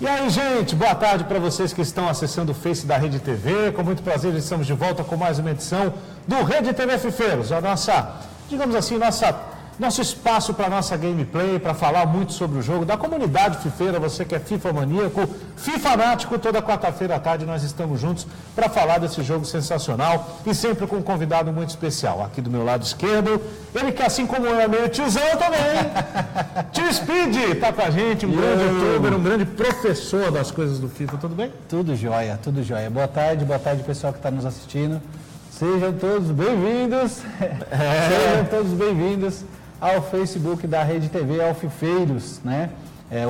E aí, gente, boa tarde para vocês que estão acessando o Face da Rede TV. Com muito prazer, estamos de volta com mais uma edição do Rede TV Fifeiros, a nossa, digamos assim, nosso espaço para nossa gameplay, para falar muito sobre o jogo, da comunidade fifeira, você que é FIFA maníaco, fifanático, toda quarta-feira à tarde nós estamos juntos para falar desse jogo sensacional e sempre com um convidado muito especial. Aqui do meu lado esquerdo, ele que assim como eu é meio tiozão também, Tio Speed, está com a gente, um grande youtuber, um grande professor das coisas do FIFA, tudo bem? Tudo jóia, tudo jóia. Boa tarde pessoal que está nos assistindo. Sejam todos bem-vindos, sejam todos bem-vindos ao Facebook da Rede TV, ao Fifeiros, né?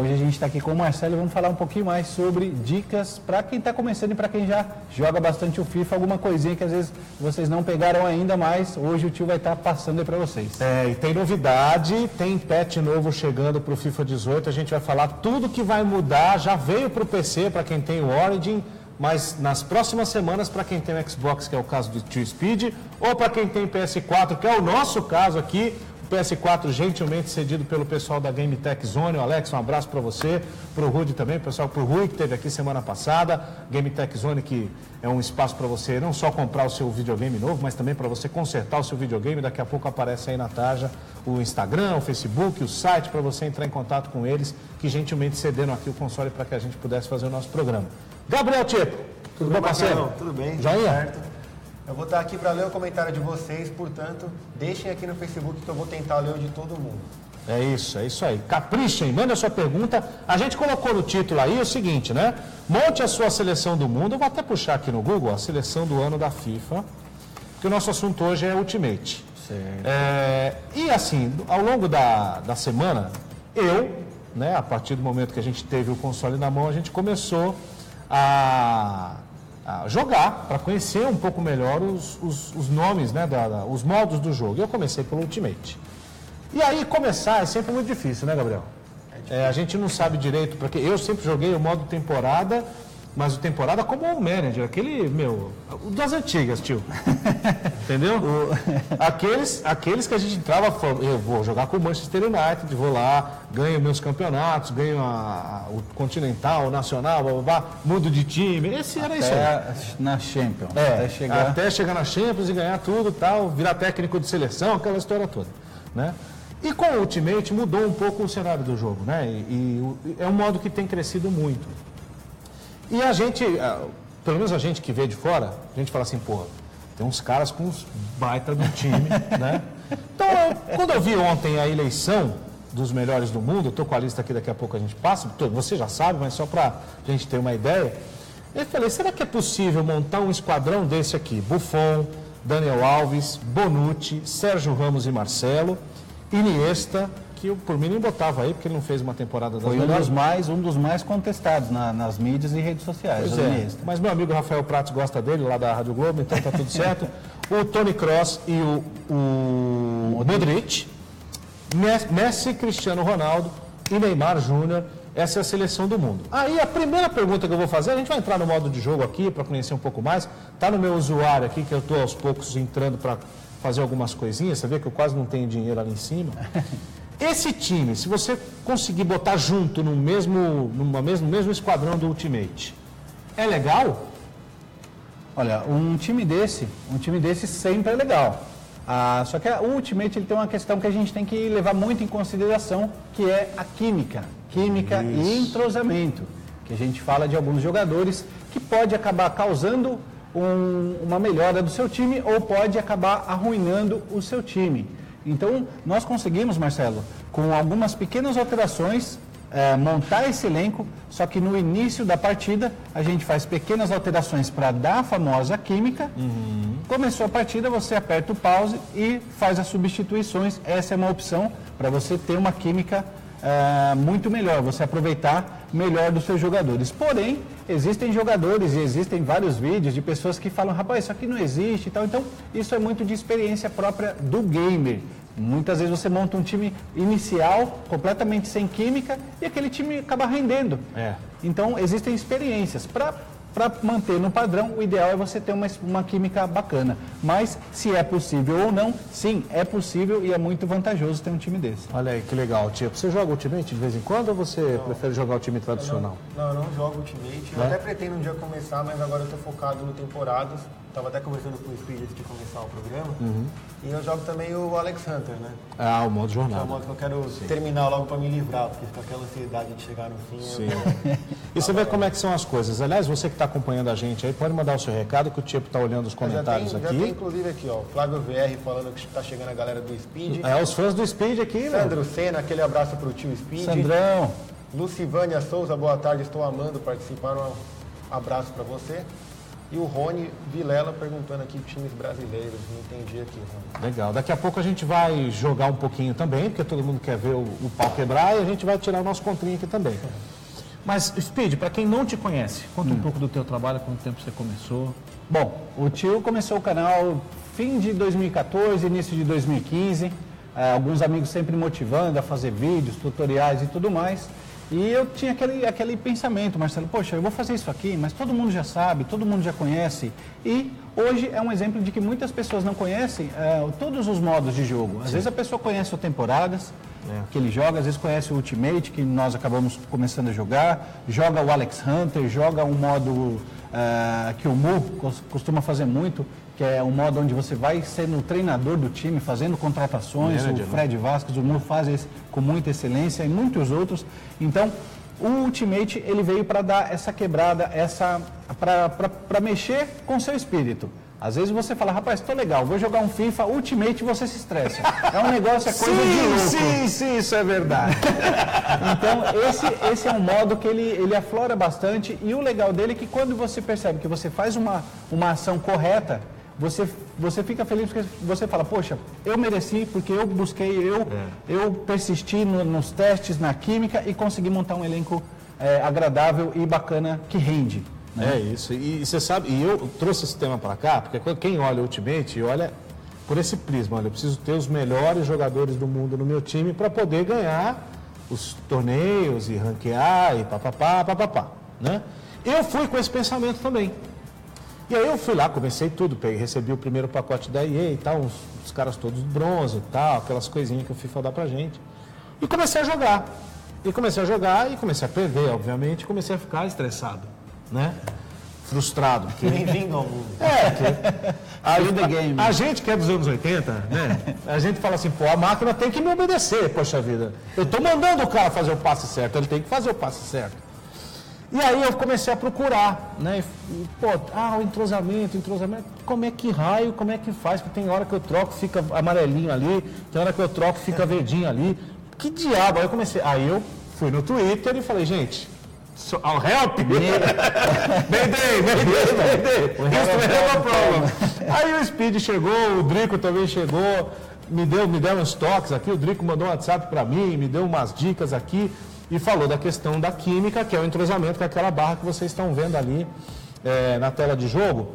Hoje a gente está aqui com o Marcelo e vamos falar um pouquinho mais sobre dicas para quem está começando e para quem já joga bastante o FIFA, alguma coisinha que às vezes vocês não pegaram ainda, mas hoje o tio vai estar passando aí para vocês. E tem novidade, tem patch novo chegando para o FIFA 18, a gente vai falar tudo que vai mudar, já veio para o PC, para quem tem o Origin, mas nas próximas semanas, para quem tem o Xbox, que é o caso do Tio Speed, ou para quem tem PS4, que é o nosso caso aqui, PS4 gentilmente cedido pelo pessoal da Game Tech Zone. O Alex, um abraço para você, para o Rudy também, pessoal, para o Rui que esteve aqui semana passada. Game Tech Zone, que é um espaço para você não só comprar o seu videogame novo, mas também para você consertar o seu videogame. Daqui a pouco aparece aí na tarja o Instagram, o Facebook, o site, para você entrar em contato com eles, que gentilmente cederam aqui o console para que a gente pudesse fazer o nosso programa. Gabriel Tcheco, tudo bom, parceiro? Tudo bem, Joinha? tudo certo. Eu vou estar aqui para ler o comentário de vocês, portanto, deixem aqui no Facebook que eu vou tentar ler o de todo mundo. É isso aí. Caprichem, manda a sua pergunta. A gente colocou no título aí o seguinte, né? Monte a sua seleção do mundo. Eu vou até puxar aqui no Google a seleção do ano da FIFA, que o nosso assunto hoje é Ultimate. E assim, ao longo da semana, né, a partir do momento que a gente teve o console na mão, a gente começou a jogar, para conhecer um pouco melhor os nomes, né, os modos do jogo. Eu comecei pelo Ultimate. E aí começar é sempre muito difícil, né, Gabriel? A gente não sabe direito, porque eu sempre joguei o modo temporada, mas o temporada como um manager, aquele, o das antigas, tio. Entendeu? Aqueles que a gente entrava, eu vou jogar com o Manchester United, vou lá, ganho meus campeonatos, ganho o Continental, o Nacional, blá, blá, blá, mudo de time, era isso aí. Na Champions. Até chegar na Champions e ganhar tudo, tal, virar técnico de seleção, aquela história toda, né? E com o Ultimate mudou um pouco o cenário do jogo, né? E é um modo que tem crescido muito. E a gente, pelo menos a gente que vê de fora, a gente fala assim, pô, tem uns caras com uns baita do time, né? Então, quando eu vi ontem a eleição dos melhores do mundo, eu tô com a lista aqui, daqui a pouco a gente passa, você já sabe, mas só pra gente ter uma ideia, eu falei, será que é possível montar um esquadrão desse aqui? Buffon, Daniel Alves, Bonucci, Sérgio Ramos e Marcelo, Iniesta, que eu por mim nem botava aí, porque ele não fez uma temporada das melhores. Foi um dos mais contestados nas mídias e redes sociais. Mas meu amigo Rafael Prates gosta dele, lá da Rádio Globo, então tá tudo certo. O Toni Kroos e o Modric, Messi, Cristiano Ronaldo e Neymar Júnior, essa é a seleção do mundo. Aí a primeira pergunta que eu vou fazer, a gente vai entrar no modo de jogo aqui, para conhecer um pouco mais, tá no meu usuário aqui, que eu tô aos poucos entrando para fazer algumas coisinhas, você vê que eu quase não tenho dinheiro ali em cima. Esse time, se você conseguir botar junto no mesmo esquadrão do Ultimate, é legal? Olha, um time desse sempre é legal. Só que o Ultimate ele tem uma questão que a gente tem que levar muito em consideração, que é a química e entrosamento. Que a gente fala de alguns jogadores que pode acabar causando uma melhora do seu time ou pode acabar arruinando o seu time. Então, nós conseguimos, Marcelo, com algumas pequenas alterações, montar esse elenco, só que no início da partida a gente faz pequenas alterações para dar a famosa química. Começou a partida, você aperta o pause e faz as substituições. Essa é uma opção para você ter uma química muito melhor, você aproveitar melhor dos seus jogadores. Porém, existem jogadores e existem vários vídeos de pessoas que falam, rapaz, isso aqui não existe e tal. Então, isso é muito de experiência própria do gamer. Muitas vezes você monta um time inicial, completamente sem química, e aquele time acaba rendendo. Então, existem experiências. Para para manter no padrão, o ideal é você ter uma química bacana. Mas se é possível ou não, sim, é possível e é muito vantajoso ter um time desse. Olha aí, que legal, Tio. Você joga Ultimate de vez em quando ou você prefere jogar o time tradicional? Eu não jogo Ultimate. Eu até pretendo um dia começar, mas agora eu tô focado no temporadas. Tava até conversando com o Speed antes de começar o programa. E eu jogo também o Alex Hunter, né? Ah, o modo Que é jornada. o modo que eu quero terminar logo para me livrar, porque fica aquela ansiedade de chegar no fim. Sim. E você vê como é que são as coisas. Aliás, você que está acompanhando a gente aí, pode mandar o seu recado, que o Tipo está olhando os comentários já aqui. tem inclusive aqui, ó, Flávio VR falando que está chegando a galera do Speed. É, os fãs do Speed aqui, né? Sandro Senna, aquele abraço pro tio Speed. Sandrão, Lucivânia Souza, boa tarde, estou amando participar. Um abraço para você. E o Rony Vilela perguntando aqui times brasileiros, não entendi aqui, Rony. Legal. Daqui a pouco a gente vai jogar um pouquinho também, porque todo mundo quer ver o pau quebrar e a gente vai tirar o nosso contrinho aqui também. Mas, Speed, para quem não te conhece, conta um pouco do teu trabalho, quanto tempo você começou. bom, o tio começou o canal fim de 2014, início de 2015. Alguns amigos sempre motivando a fazer vídeos, tutoriais e tudo mais. E eu tinha aquele pensamento, Marcelo, poxa, eu vou fazer isso aqui, mas todo mundo já sabe, todo mundo já conhece. E hoje é um exemplo de que muitas pessoas não conhecem todos os modos de jogo. Às vezes a pessoa conhece o Temporadas, que ele joga, às vezes conhece o Ultimate, que nós acabamos começando a jogar, joga o Alex Hunter, joga um modo que o Mu costuma fazer muito, que é um modo onde você vai sendo o treinador do time, fazendo contratações, o Fred Vasquez, o Mu faz isso com muita excelência e muitos outros. Então, o Ultimate ele veio para dar essa quebrada, para mexer com seu espírito. Às vezes você fala, rapaz, tô legal, vou jogar um FIFA Ultimate e você se estressa. É um negócio, é coisa de louco. Sim, isso é verdade. Então, esse é um modo que ele aflora bastante e o legal dele é que quando você percebe que você faz uma ação correta, você fica feliz porque você fala, poxa, eu mereci porque eu busquei, eu persisti nos testes, na química e consegui montar um elenco agradável e bacana que rende. Né? É isso. E você sabe, e eu trouxe esse tema para cá, porque quem olha o Ultimate, olha por esse prisma. Olha, eu preciso ter os melhores jogadores do mundo no meu time para poder ganhar os torneios e ranquear e papapá, né? Eu fui com esse pensamento também. E aí eu fui lá, comecei tudo, recebi o primeiro pacote da EA e tal, os caras todos bronze e tal, aquelas coisinhas que o FIFA dá pra gente. E comecei a jogar. E comecei a perder, obviamente, e comecei a ficar estressado, né? Frustrado. Bem-vindo ao mundo. A gente que é dos anos 80, né? A gente fala assim, pô, a máquina tem que me obedecer, poxa vida. Eu tô mandando o cara fazer o passe certo, ele tem que fazer o passe certo. E aí eu comecei a procurar, né? O entrosamento, como é que faz? Porque tem hora que eu troco, fica amarelinho ali, tem hora que eu troco, fica verdinho ali. Que diabo? Aí eu fui no Twitter e falei, gente, help! Mayday! Aí o Speed chegou, o Drico também chegou, me deu uns toques aqui, o Drico mandou um WhatsApp para mim, me deu umas dicas aqui. E falou da questão da química, que é o entrosamento, que é aquela barra que vocês estão vendo ali na tela de jogo,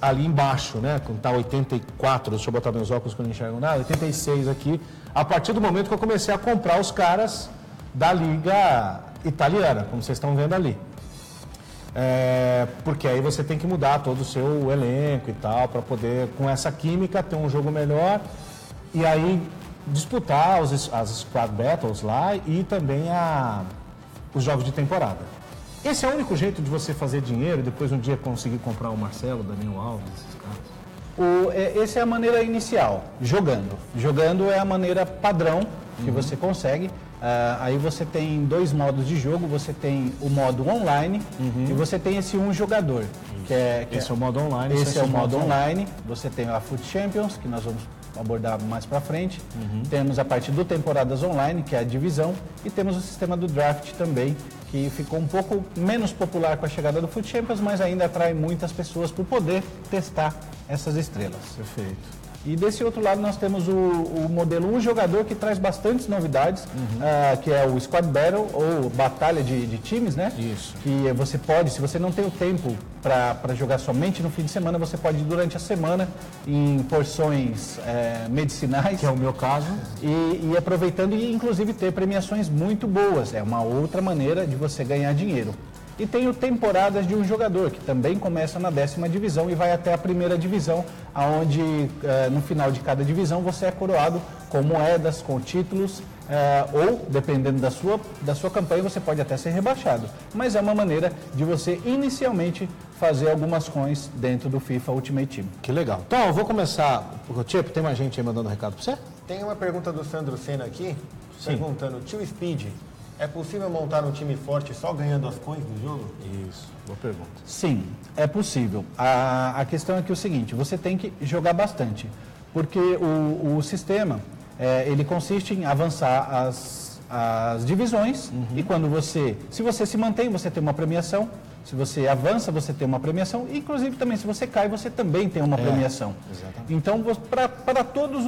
ali embaixo, né? Quando está 84, deixa eu botar meus óculos que eu não enxergo nada, 86 aqui, a partir do momento que eu comecei a comprar os caras da Liga Italiana, como vocês estão vendo ali. Porque aí você tem que mudar todo o seu elenco e tal, para poder, com essa química, ter um jogo melhor. E aí disputar as Squad Battles lá e também os jogos de temporada. Esse é o único jeito de você fazer dinheiro e depois um dia conseguir comprar o Marcelo, o Daniel Alves, esses caras? Essa é a maneira inicial, jogando. Jogando é a maneira padrão que você consegue. Aí você tem dois modos de jogo, você tem o modo online e você tem esse um jogador. Esse é o modo online. Esse é o modo online. Você tem a Foot Champions, que nós vamos abordar mais para frente. Temos a parte do Temporadas Online, que é a divisão, e temos o sistema do draft também, que ficou um pouco menos popular com a chegada do Foot Champions, mas ainda atrai muitas pessoas por poder testar essas estrelas. Perfeito. E desse outro lado nós temos o modelo um jogador que traz bastantes novidades, que é o Squad Battle ou Batalha de Times, né? Isso. Que você pode, se você não tem o tempo para jogar somente no fim de semana, você pode ir durante a semana em porções medicinais. Que é o meu caso. E aproveitando e inclusive ter premiações muito boas. É uma outra maneira de você ganhar dinheiro. E tenho temporadas de um jogador, que também começa na 10ª divisão e vai até a 1ª divisão, onde no final de cada divisão você é coroado com moedas, com títulos, ou, dependendo da sua campanha, você pode até ser rebaixado. Mas é uma maneira de você, inicialmente, fazer algumas coins dentro do FIFA Ultimate Team. Que legal. Então, eu vou começar. Tipo, tem mais gente aí mandando um recado para você? Tem uma pergunta do Sandro Senna aqui, perguntando, tio Speed, é possível montar um time forte só ganhando as coins do jogo? Isso, boa pergunta. Sim, é possível. A questão é que é o seguinte, você tem que jogar bastante, porque o sistema, ele consiste em avançar as divisões, e quando se você se mantém, você tem uma premiação. Se você avança, você tem uma premiação. Inclusive, também, se você cai, você também tem uma premiação. Exatamente. Então, para todos,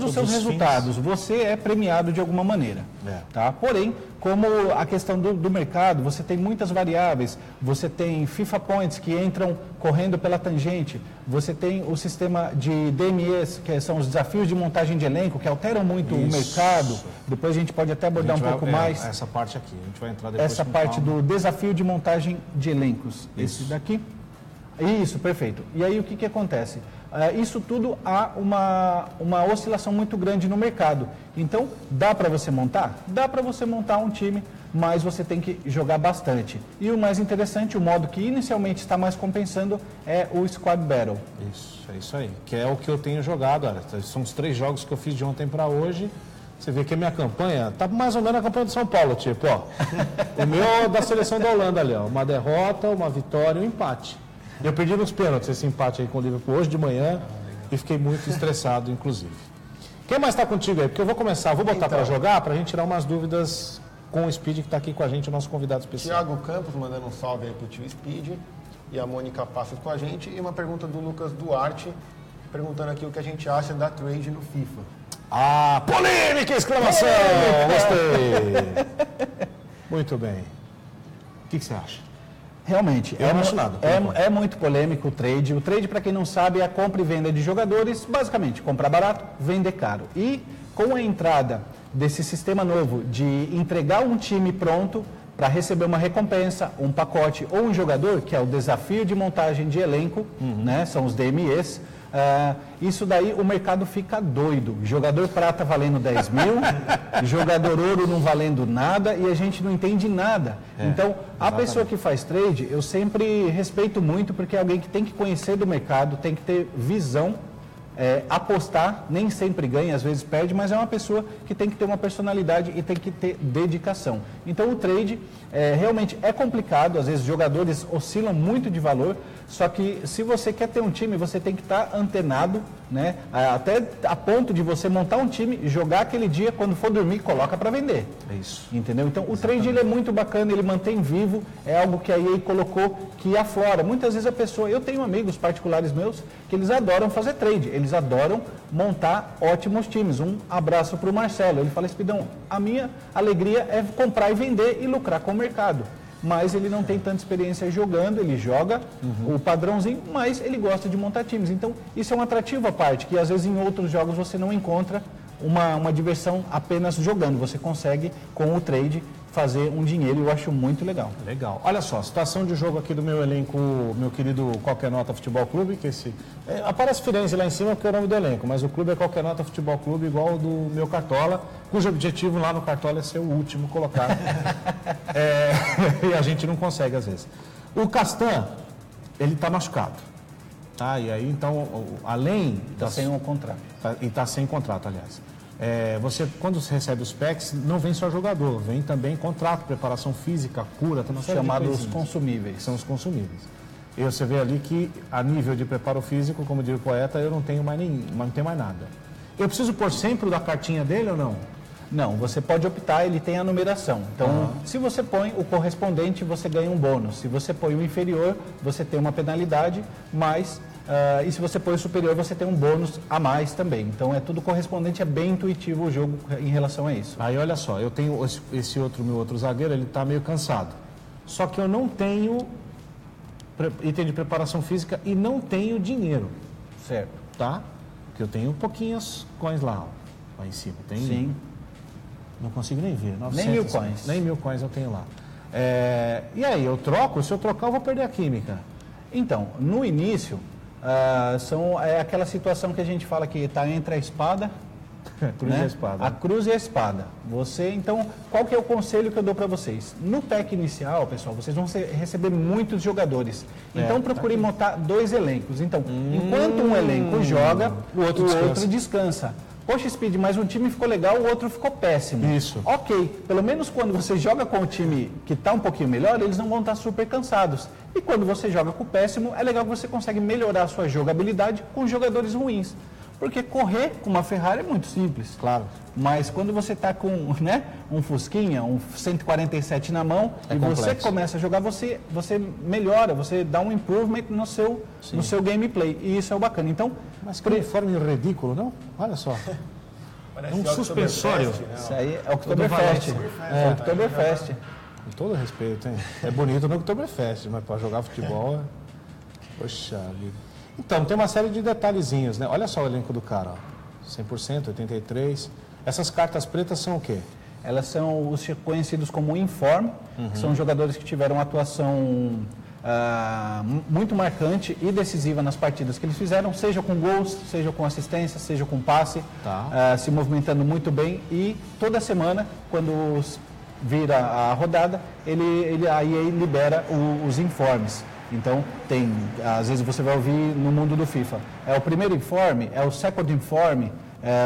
os seus resultados, você é premiado de alguma maneira. Tá? Porém, como a questão do mercado, você tem muitas variáveis. Você tem FIFA Points que entram correndo pela tangente. Você tem o sistema de DMEs, que são os desafios de montagem de elenco, que alteram muito o mercado. Depois a gente pode até abordar um pouco mais. Essa parte aqui, a gente vai entrar depois. Essa parte do desafio de montagem de elencos. Esse daqui. Isso, perfeito. E aí o que acontece? Isso tudo há uma oscilação muito grande no mercado. Então, dá para você montar? Dá para você montar um time, mas você tem que jogar bastante. E o mais interessante, o modo que inicialmente está mais compensando é o Squad Battle. Isso, é isso aí. Que é o que eu tenho jogado. Olha, são os 3 jogos que eu fiz de ontem para hoje. Você vê que a minha campanha tá mais ou menos a campanha do São Paulo, tipo, ó. O meu da seleção da Holanda ali, ó. Uma derrota, uma vitória e um empate. Eu perdi nos pênaltis esse empate aí com o Liverpool hoje de manhã e fiquei muito estressado, inclusive. Quem mais está contigo aí? Porque eu vou começar, vou botar para jogar para a gente tirar umas dúvidas com o Speed que está aqui com a gente, o nosso convidado especial. Thiago Campos mandando um salve aí pro tio Speed e a Mônica Passos com a gente. E uma pergunta do Lucas Duarte, perguntando aqui o que a gente acha da trade no FIFA. Ah, polêmica, exclamação! Gostei! Muito bem. O que você acha? Realmente, é muito polêmico o trade. O trade, para quem não sabe, é a compra e venda de jogadores. Basicamente, comprar barato, vender caro. E com a entrada desse sistema novo de entregar um time pronto para receber uma recompensa, um pacote ou um jogador, que é o desafio de montagem de elenco, né? São os DMEs. Isso daí o mercado fica doido. Jogador prata valendo 10 mil, jogador ouro não valendo nada e a gente não entende nada. Então, a pessoa que faz trade, eu sempre respeito muito porque é alguém que tem que conhecer do mercado, tem que ter visão, apostar, nem sempre ganha, às vezes perde, mas é uma pessoa que tem que ter uma personalidade e tem que ter dedicação. Então, o trade realmente é complicado, às vezes jogadores oscilam muito de valor, só que se você quer ter um time, você tem que estar antenado, né? Até a ponto de você montar um time, jogar aquele dia, quando for dormir, coloca para vender. É isso. Entendeu? Então, o trade ele é muito bacana, ele mantém vivo, é algo que a EA colocou que aflora. Muitas vezes a pessoa, eu tenho amigos particulares meus, que eles adoram fazer trade, eles adoram montar ótimos times. Um abraço para o Marcelo, ele fala, Espidão, a minha alegria é comprar e vender e lucrar com o mercado. Mas ele não tem tanta experiência jogando, ele joga o padrãozinho, mas ele gosta de montar times. Então, isso é um atrativo à parte, que às vezes em outros jogos você não encontra uma diversão apenas jogando. Você consegue, com o trade, fazer um dinheiro e eu acho muito legal. Legal. Olha só, situação de jogo aqui do meu elenco, meu querido Qualquer Nota Futebol Clube, que aparece Firenze lá em cima porque é o nome do elenco, mas o clube é Qualquer Nota Futebol Clube, igual o do meu Cartola, cujo objetivo lá no Cartola é ser o último colocado. E a gente não consegue às vezes. O Castan, ele está machucado. Tá? E aí, então, além... Está sem um contrato. E está sem contrato, aliás. Você, quando você recebe os packs, não vem só jogador, vem também contrato, preparação física, cura, tem uma série de chamados consumíveis. São os consumíveis. E você vê ali que, a nível de preparo físico, como diz o poeta, eu não tenho mais não tenho mais nada. Eu preciso pôr sempre o da cartinha dele ou não? Não, você pode optar, ele tem a numeração. Então, se você põe o correspondente, você ganha um bônus. Se você põe o inferior, você tem uma penalidade, mas... e se você põe o superior, você tem um bônus a mais também. Então, é tudo correspondente, é bem intuitivo o jogo em relação a isso. Aí, olha só, eu tenho meu outro zagueiro, ele está meio cansado. Só que eu não tenho item de preparação física e não tenho dinheiro. Certo. Tá? Porque eu tenho pouquinhos coins lá, ó, lá em cima. Tem, sim. Não consigo nem ver. 900, nem 1000 coins. Nem 1000 coins eu tenho lá. E aí, eu troco? Se eu trocar, eu vou perder a química. Então, no início, é aquela situação que a gente fala que está entre a espada... Cruz e a espada. A cruz e a espada. Então, qual que é o conselho que eu dou para vocês? No pack inicial, pessoal, vocês vão receber muitos jogadores. Então, procurem montar 2 elencos. Então, enquanto um elenco joga, o outro descansa. Poxa, Speed, mas um time ficou legal, o outro ficou péssimo. Isso. Ok, pelo menos quando você joga com o time que está um pouquinho melhor, eles não vão estar super cansados. E quando você joga com o péssimo, é legal que você consegue melhorar a sua jogabilidade com jogadores ruins. Porque correr com uma Ferrari é muito simples. Claro. Mas quando você está com um Fusquinha, um 147 na mão, você começa a jogar, você melhora, você dá um improvement no seu gameplay. E isso é o bacana. Então, mas que uniforme ridículo, não? Olha só. Parece um suspensório. Isso aí é Oktoberfest. É Oktoberfest. Com todo respeito, hein? É bonito no Oktoberfest, mas para jogar futebol Poxa vida. Então, tem uma série de detalhezinhos, né? Olha só o elenco do cara, ó. 100%, 83%. Essas cartas pretas são o quê? Elas são os conhecidos como informe, que são jogadores que tiveram atuação muito marcante e decisiva nas partidas que eles fizeram, seja com gols, seja com assistência, seja com passe, se movimentando muito bem. E toda semana, quando vira a rodada, aí libera os informes. Então, às vezes você vai ouvir no mundo do FIFA, é o primeiro informe, é o second informe,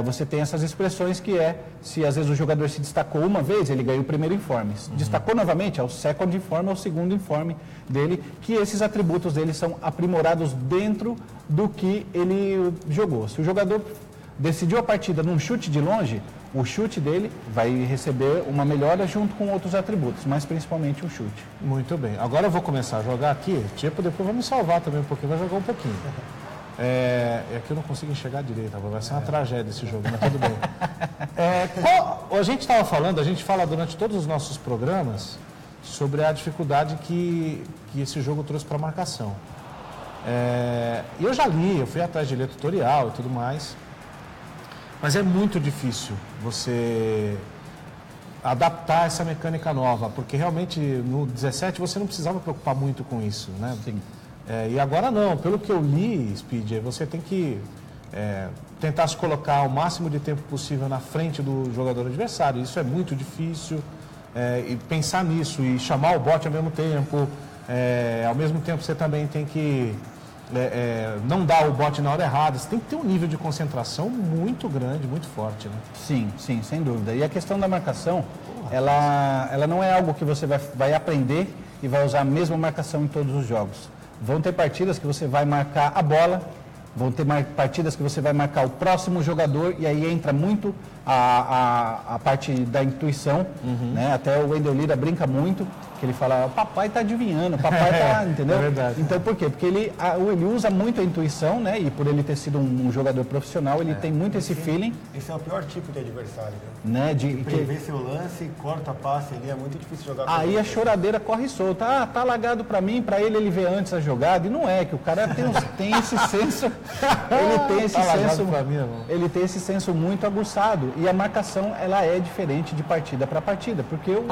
você tem essas expressões que se às vezes o jogador se destacou uma vez, ele ganha o primeiro informe. Destacou novamente, é o second informe, é o segundo informe dele, que esses atributos dele são aprimorados dentro do que ele jogou. Se o jogador decidiu a partida num chute de longe, o chute dele vai receber uma melhora junto com outros atributos, mas principalmente o chute. Muito bem. Agora eu vou começar a jogar aqui, depois vou me salvar também um pouquinho, vai jogar um pouquinho. Aqui eu não consigo enxergar direito, vai ser uma tragédia esse jogo, mas tudo bem. A gente estava falando, a gente fala durante todos os nossos programas sobre a dificuldade que esse jogo trouxe para a marcação. E eu já li, eu fui atrás de ler tutorial e tudo mais. Mas é muito difícil você adaptar essa mecânica nova, porque realmente no 17 você não precisava preocupar muito com isso, né? Sim. E agora não, pelo que eu li, Speed, você tem que tentar se colocar o máximo de tempo possível na frente do jogador adversário. Isso é muito difícil, e pensar nisso e chamar o bot ao mesmo tempo. Ao mesmo tempo você também tem que não dar o bote na hora errada. Você tem que ter um nível de concentração muito grande, muito forte, né? Sim, sem dúvida. E a questão da marcação, ela não é algo que você vai aprender e vai usar a mesma marcação em todos os jogos. Vão ter partidas que você vai marcar a bola, vão ter partidas que você vai marcar o próximo jogador, e aí entra muito a parte da intuição, né? Até o Wendel Lira brinca muito, que ele fala, papai está adivinhando, papai está, entendeu? É verdade. Então, por quê? Porque ele usa muito a intuição, né? E por ele ter sido um jogador profissional, ele tem muito esse feeling. Esse é o pior tipo de adversário, né? Prever seu lance, corta passe, ali é muito difícil jogar com aí a choradeira corre solta. Tá lagado para mim, para ele vê antes a jogada. E não é, que o cara tem esse senso, ele tem esse senso muito aguçado. E a marcação, ela é diferente de partida para partida, porque o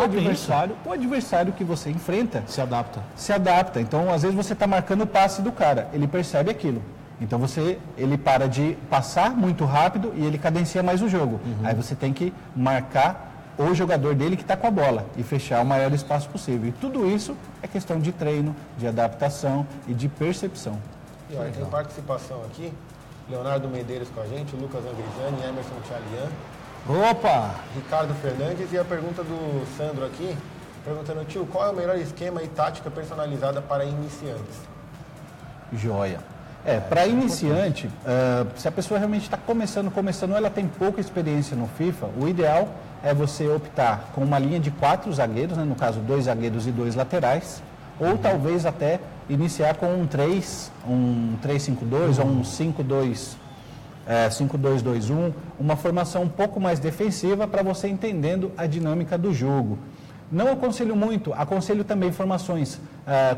adversário que você enfrenta se adapta. Então, às vezes você está marcando o passe do cara, ele percebe aquilo. Então ele para de passar muito rápido e ele cadencia mais o jogo. Aí você tem que marcar o jogador dele que está com a bola e fechar o maior espaço possível. E tudo isso é questão de treino, de adaptação e de percepção. E olha, tem participação aqui, Leonardo Medeiros com a gente, Lucas Angrisani, Emerson Tchalian. Opa! Ricardo Fernandes, e a pergunta do Sandro aqui, perguntando, tio, qual é o melhor esquema e tática personalizada para iniciantes? Joia. Para iniciante, se a pessoa realmente está começando, ela tem pouca experiência no FIFA, o ideal é você optar com uma linha de 4 zagueiros, né, no caso 2 zagueiros e 2 laterais, ou talvez até iniciar com um 3-5-2 ou um 5-2-2-1, uma formação um pouco mais defensiva para você entendendo a dinâmica do jogo. Não aconselho muito, aconselho também formações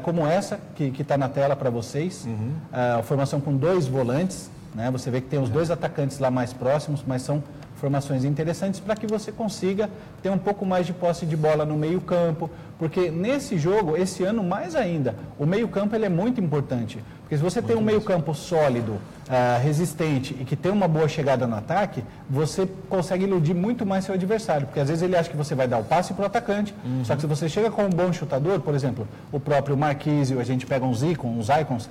como essa, que está na tela para vocês, a formação com 2 volantes, né? Você vê que tem os 2 atacantes lá mais próximos, mas são formações interessantes para que você consiga ter um pouco mais de posse de bola no meio campo, porque nesse jogo, esse ano mais ainda, o meio campo ele é muito importante, porque se você tem um meio campo sólido, resistente e que tem uma boa chegada no ataque, você consegue iludir muito mais seu adversário, porque às vezes ele acha que você vai dar o passe para o atacante, só que se você chega com um bom chutador, por exemplo, o próprio Marquise, a gente pega uns icons,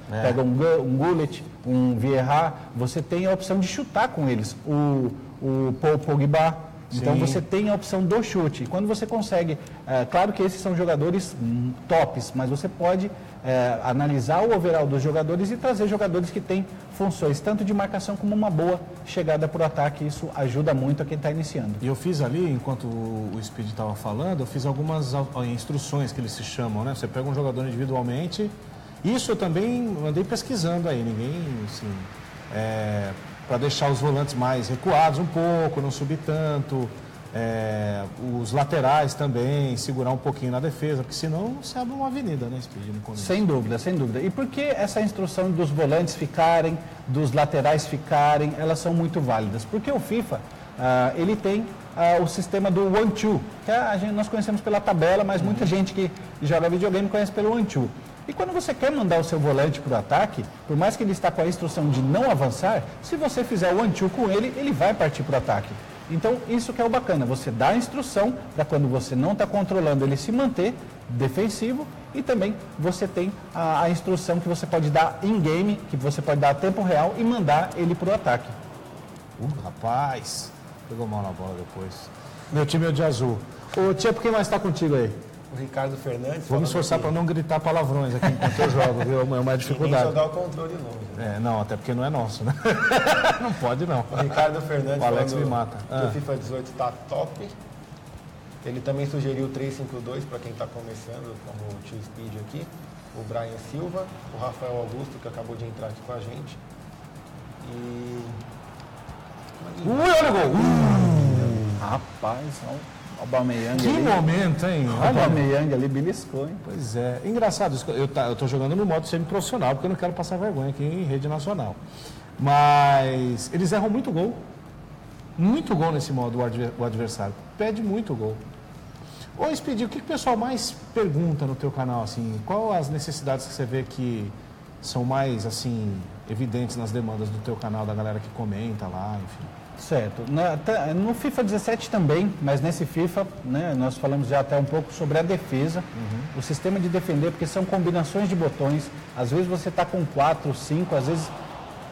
pega um Gullit, um Vieira, você tem a opção de chutar com eles, o Paul Pogba. Então você tem a opção do chute. Quando você consegue, claro que esses são jogadores tops, mas você pode analisar o overall dos jogadores e trazer jogadores que têm funções tanto de marcação como uma boa chegada para o ataque. Isso ajuda muito a quem está iniciando. E eu fiz ali, enquanto o Speed estava falando, eu fiz algumas instruções que eles se chamam, né? Você pega um jogador individualmente. Isso eu também andei pesquisando aí, ninguém, assim, para deixar os volantes mais recuados um pouco, não subir tanto, os laterais também, segurar um pouquinho na defesa, porque senão se abre uma avenida, né, Speed, no começo. Sem dúvida, sem dúvida. E por que essa instrução dos volantes ficarem, dos laterais ficarem, elas são muito válidas? Porque o FIFA, ele tem o sistema do 1-2, que nós conhecemos pela tabela, mas muita gente que joga videogame conhece pelo 1-2. E quando você quer mandar o seu volante para o ataque, por mais que ele está com a instrução de não avançar, se você fizer o 1-2 com ele, ele vai partir para o ataque. Então, isso que é o bacana, você dá a instrução para quando você não está controlando ele se manter defensivo e também você tem a instrução que você pode dar in-game, que você pode dar a tempo real e mandar ele para o ataque. Rapaz, pegou mal na bola depois. Meu time é de azul. Ô, tia, por quem mais está contigo aí? O Ricardo Fernandes. Vou me esforçar para não gritar palavrões aqui enquanto eu jogo, viu? É uma dificuldade. E nem jogar o controle longe. Né? Não, até porque não é nosso, né? Não pode, não. O Ricardo Fernandes, o Alex me mata. Que o FIFA 18 está top. Ele também sugeriu o 3-5-2 para quem está começando, como o Tio Speed aqui. O Brian Silva, o Rafael Augusto, que acabou de entrar aqui com a gente. E... Olha o gol! Rapaz, o Aubameyang que ali, momento, hein? o Aubameyang ali beliscou, hein? Pois é. Engraçado, eu tô jogando no modo semi-profissional, porque eu não quero passar vergonha aqui em rede nacional. Mas eles erram muito gol. Muito gol nesse modo, o adversário. Pede muito gol. Ô, Speedy, o que o pessoal mais pergunta no teu canal, assim? Qual as necessidades que você vê que são mais, assim, evidentes nas demandas do teu canal, da galera que comenta lá, enfim? Certo. No FIFA 17 também, mas nesse FIFA, né, nós falamos já até um pouco sobre a defesa, o sistema de defender, porque são combinações de botões. Às vezes você está com 4, 5, às vezes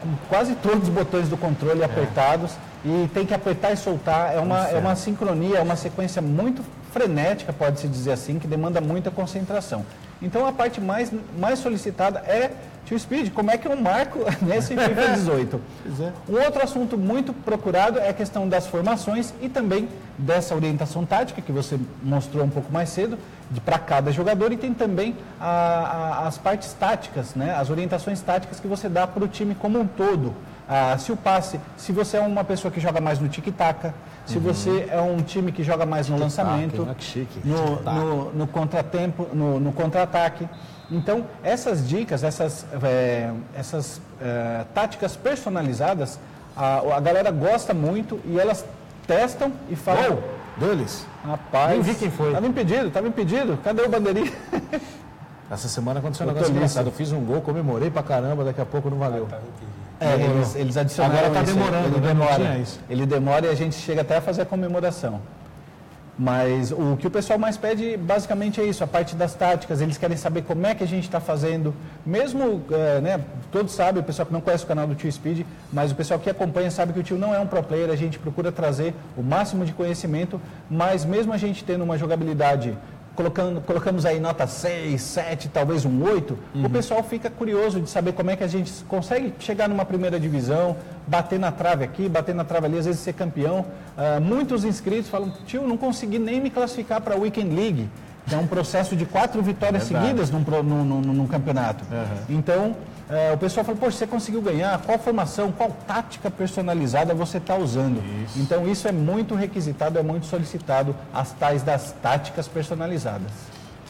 com quase todos os botões do controle apertados e tem que apertar e soltar. É uma sincronia, é uma sequência muito frenética, pode-se dizer assim, que demanda muita concentração. Então a parte mais solicitada é Tio Speed, como é que eu marco nesse FIFA 18? Um outro assunto muito procurado é a questão das formações e também dessa orientação tática que você mostrou um pouco mais cedo, para cada jogador, e tem também as partes táticas, né? As orientações táticas que você dá para o time como um todo. Se o passe, se você é uma pessoa que joga mais no tic-tac, se você é um time que joga mais no lançamento, no contratempo, no contra-ataque. Então, essas dicas, essas táticas personalizadas, a galera gosta muito e elas testam e falam... Deles? Rapaz... Nem vi quem foi. Estava impedido. Cadê o bandeirinha? Essa semana aconteceu um negócio engraçado. Eu fiz um gol, comemorei pra caramba, daqui a pouco não valeu. Eles adicionaram. Agora tá demorando, ele demora e a gente chega até a fazer a comemoração. Mas o que o pessoal mais pede basicamente é isso, a parte das táticas. Eles querem saber como é que a gente está fazendo. Mesmo, todos sabem, o pessoal que não conhece o canal do Tio Speed, mas o pessoal que acompanha sabe que o tio não é um pro player. A gente procura trazer o máximo de conhecimento, mas mesmo a gente tendo uma jogabilidade... Colocamos aí nota 6, 7, talvez um 8, o pessoal fica curioso de saber como é que a gente consegue chegar numa primeira divisão, bater na trave aqui, bater na trave ali, às vezes ser campeão. Muitos inscritos falam, tio, não consegui nem me classificar para a Weekend League, que é um processo de 4 vitórias seguidas num campeonato. Então, o pessoal fala, poxa, você conseguiu ganhar, qual formação, qual tática personalizada você está usando? Isso. Então, isso é muito requisitado, é muito solicitado, as tais das táticas personalizadas.